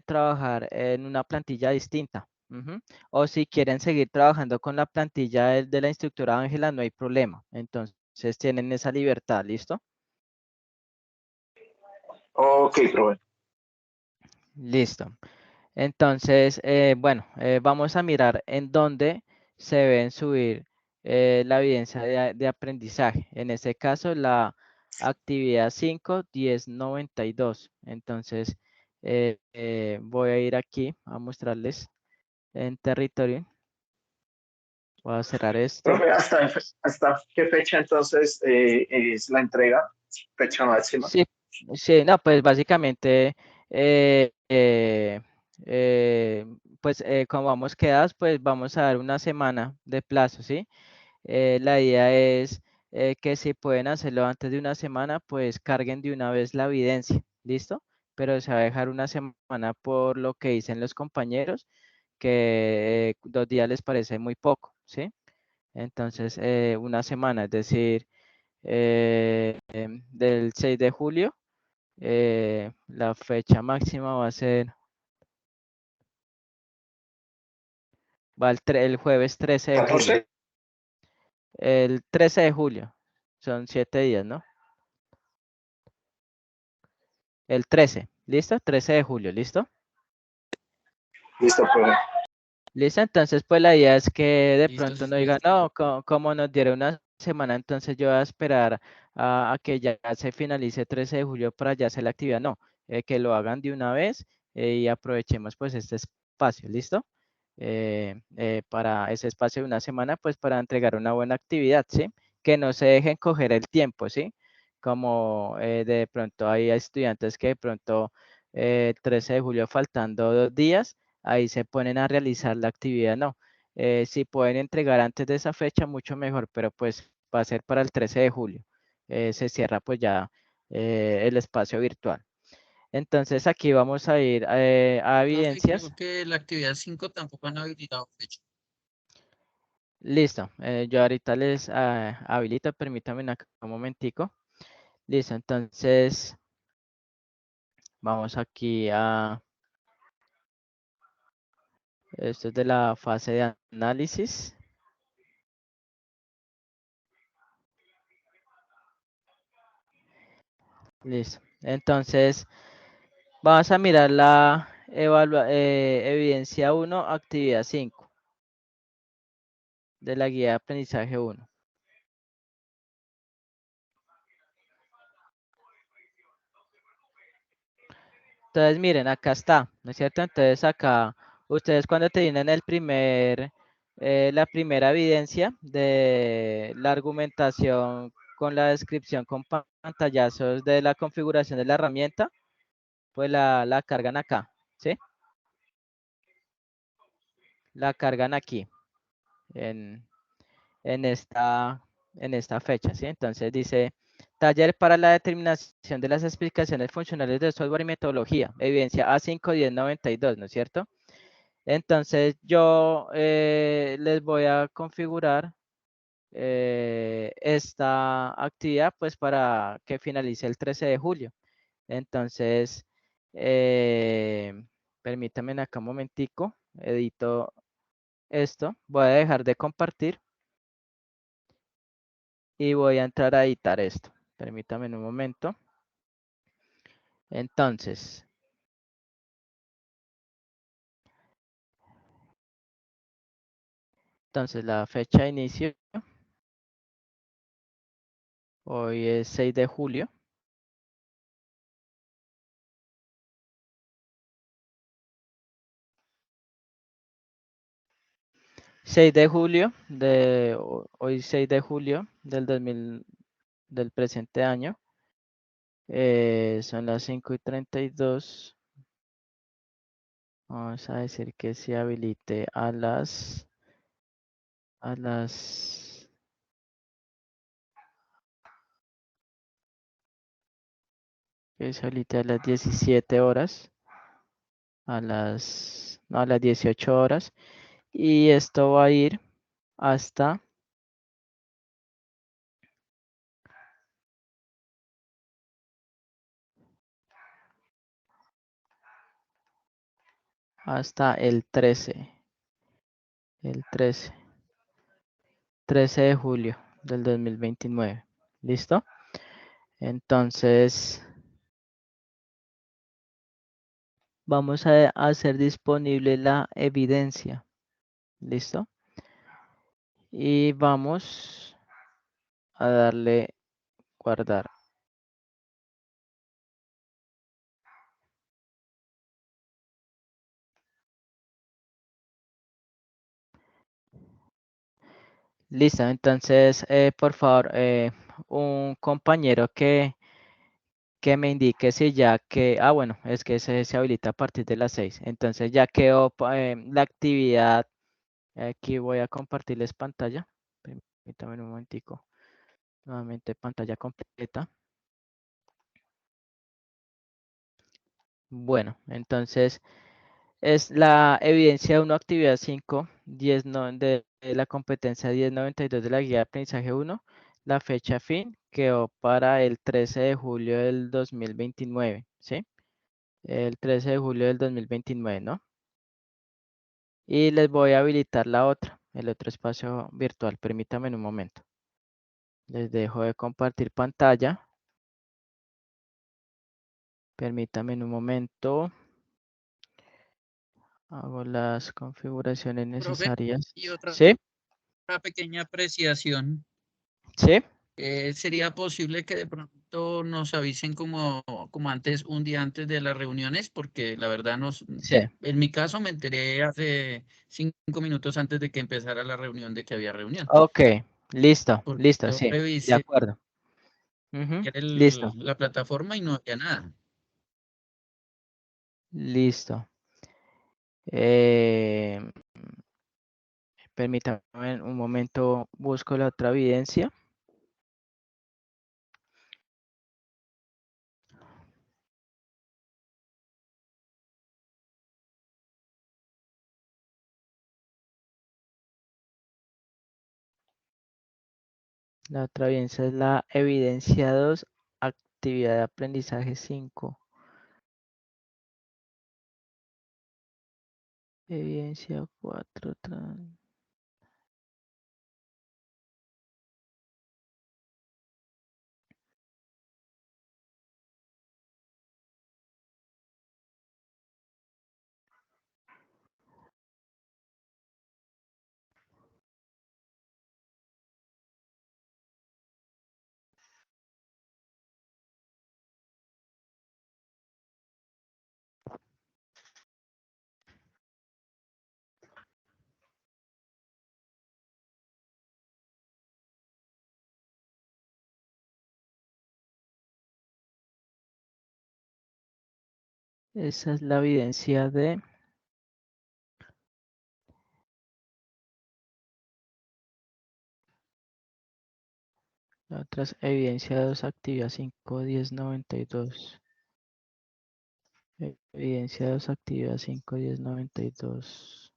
trabajar en una plantilla distinta. Ujú. O si quieren seguir trabajando con la plantilla de la instructora Ángela, no hay problema. Entonces tienen esa libertad, ¿listo? Ok, profe. Listo. Entonces, bueno, vamos a mirar en dónde se deben subir la evidencia de aprendizaje. En este caso, la actividad 5.10.92. Entonces, voy a ir aquí a mostrarles en territorio. Voy a cerrar esto. Profe, ¿hasta qué fecha entonces es la entrega? Fecha máxima. Sí, sí, no, pues básicamente pues como vamos quedados, pues vamos a dar una semana de plazo, ¿sí? La idea es que si pueden hacerlo antes de una semana, pues carguen de una vez la evidencia, ¿listo? Pero se va a dejar una semana por lo que dicen los compañeros, que 2 días les parece muy poco, ¿sí? Entonces, una semana, es decir, del 6 de julio, la fecha máxima va a ser, el jueves 13 de julio. 14. El 13 de julio, son 7 días, ¿no? El 13, ¿listo? 13 de julio, ¿listo? Listo, profe. Listo, entonces pues la idea es que de Listo, pronto sí, no digan, no, como nos dieron una semana, entonces yo voy a esperar a que ya se finalice 13 de julio para ya hacer la actividad. No, que lo hagan de una vez y aprovechemos pues este espacio, ¿listo? Para ese espacio de una semana, pues para entregar una buena actividad, ¿sí? Que no se dejen coger el tiempo, ¿sí? Como de pronto hay estudiantes que de pronto 13 de julio faltando 2 días ahí se ponen a realizar la actividad, no. Si pueden entregar antes de esa fecha, mucho mejor, pero pues va a ser para el 13 de julio. Se cierra pues ya el espacio virtual. Entonces aquí vamos a ir a Profe, evidencias. creo que la actividad 5 tampoco han habilitado fecha. Listo. Yo ahorita les habilito, permítanme un momentico. Listo, entonces vamos aquí a, esto es de la fase de análisis. Listo. Entonces, vamos a mirar la evidencia 1, actividad 5 de la guía de aprendizaje 1. Entonces, miren, acá está, ¿no es cierto? Entonces, acá, ustedes cuando tienen la primera evidencia de la argumentación con la descripción con pantallazos de la configuración de la herramienta, pues la cargan acá, ¿sí? La cargan aquí, en, en esta, en esta fecha, ¿sí? Entonces dice, taller para la determinación de las explicaciones funcionales de software y metodología, evidencia A51092, ¿no es cierto? Entonces yo les voy a configurar esta actividad pues para que finalice el 13 de julio. Entonces, permítanme acá un momentico, edito esto, voy a dejar de compartir y voy a entrar a editar esto. Permítame un momento. Entonces, la fecha de inicio, hoy es 6 de julio. Hoy 6 de julio del presente año. Son las 5:32. Vamos a decir que se habilite a las que se habilite a las 17 horas, no, a las 18 horas. Y esto va a ir hasta el 13. El 13 de julio del 2029. ¿Listo? Entonces, vamos a hacer disponible la evidencia. ¿Listo? Y vamos a darle guardar. Listo, entonces, por favor, un compañero que que me indique si ya que, bueno, es que se habilita a partir de las 6. Entonces ya quedó la actividad. Aquí voy a compartirles pantalla. Permítanme un momentico. Nuevamente pantalla completa. Bueno, entonces es la evidencia 1, actividad 5, 10 de la competencia 1092 de la guía de aprendizaje 1. La fecha fin quedó para el 13 de julio del 2029, ¿sí? El 13 de julio del 2029, ¿no? Y les voy a habilitar la otra, el otro espacio virtual. Permítanme un momento. Les dejo de compartir pantalla. Permítanme un momento. Hago las configuraciones Profe, necesarias. y otra ¿Sí? pequeña apreciación. ¿Sí? ¿Sería posible que de pronto nos avisen como antes, un día antes de las reuniones? Porque la verdad Sí. en mi caso me enteré hace 5 minutos antes de que empezara la reunión de que había reunión. Ok, listo, Porque listo, yo sí, de revisé acuerdo. Listo, la plataforma y no había nada. listo. Permítame un momento, busco la otra evidencia. La otra evidencia es la evidencia 2, actividad de aprendizaje 5. Evidencia 4. Esa es la evidencia de... La otra es evidencia 2, actividad 5, 10, 92. Evidencia 2, actividad 5, 10, 92.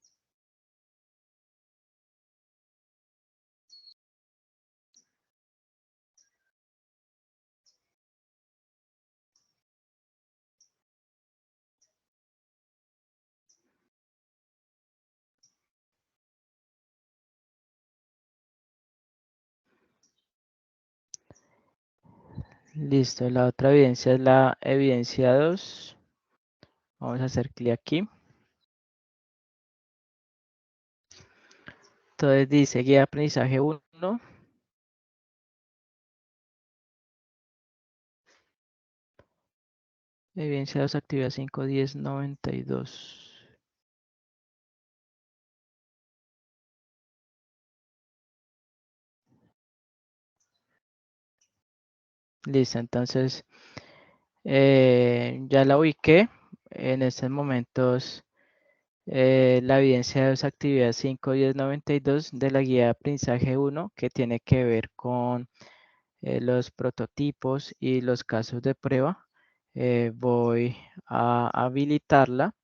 Listo, la otra evidencia es la evidencia 2. Vamos a hacer clic aquí. Entonces dice guía de aprendizaje 1. Evidencia 2, actividad 5, 10, 92. Listo, entonces ya la ubiqué. En estos momentos la evidencia de 2, actividad 5, 10, 92 de la guía de aprendizaje 1, que tiene que ver con los prototipos y los casos de prueba. Voy a habilitarla.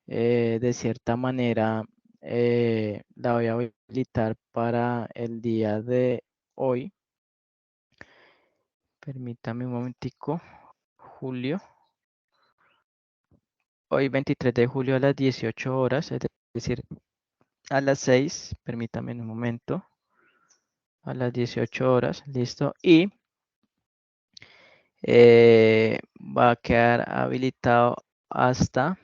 De cierta manera, la voy a habilitar para el día de hoy. Permítame un momentico. Julio. Hoy 23 de julio a las 18 horas, es decir, a las 6. Permítame un momento. A las 18 horas, listo. Y va a quedar habilitado hasta,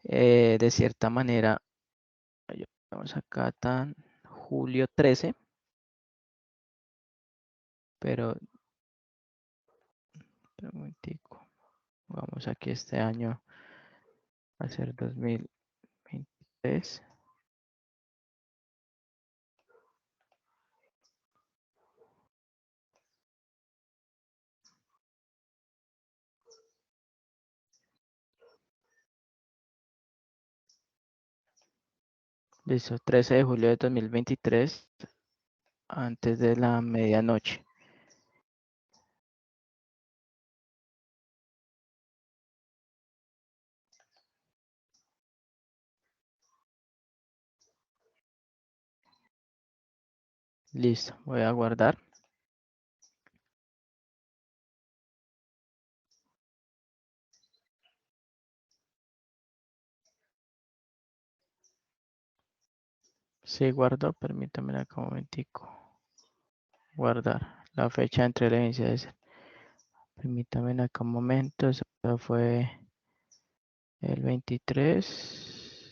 de cierta manera, vamos acá, tan julio 13, pero un momentico, vamos aquí este año a ser 2023. Listo, 13 de julio de 2023, antes de la medianoche. Listo, voy a guardar. Sí, guardo, permítame acá un momentico. Guardar la fecha entre la inicia de ese. Permítame acá un momento, eso fue el 23.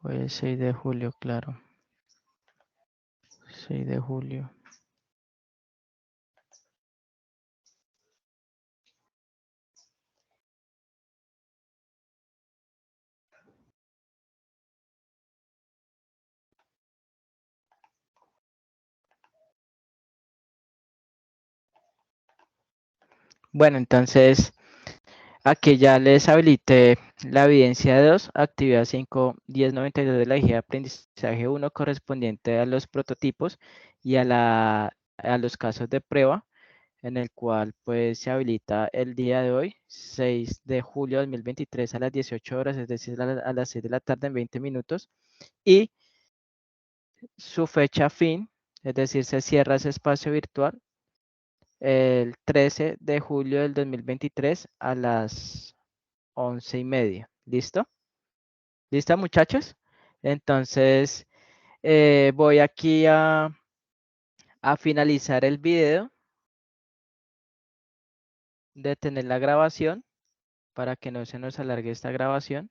Fue el 6 de julio, claro. 6 de julio. Bueno, entonces aquí ya les habilité la evidencia 2, actividad 5.10.92 de la guía de aprendizaje 1 correspondiente a los prototipos y a los casos de prueba, en el cual pues se habilita el día de hoy, 6 de julio de 2023 a las 18 horas, es decir, a las 6 de la tarde en 20 minutos, y su fecha fin, es decir, se cierra ese espacio virtual el 13 de julio del 2023 a las 11:30. ¿Listo? ¿Listo, muchachos? Entonces, voy aquí a finalizar el video, detener la grabación para que no se nos alargue esta grabación.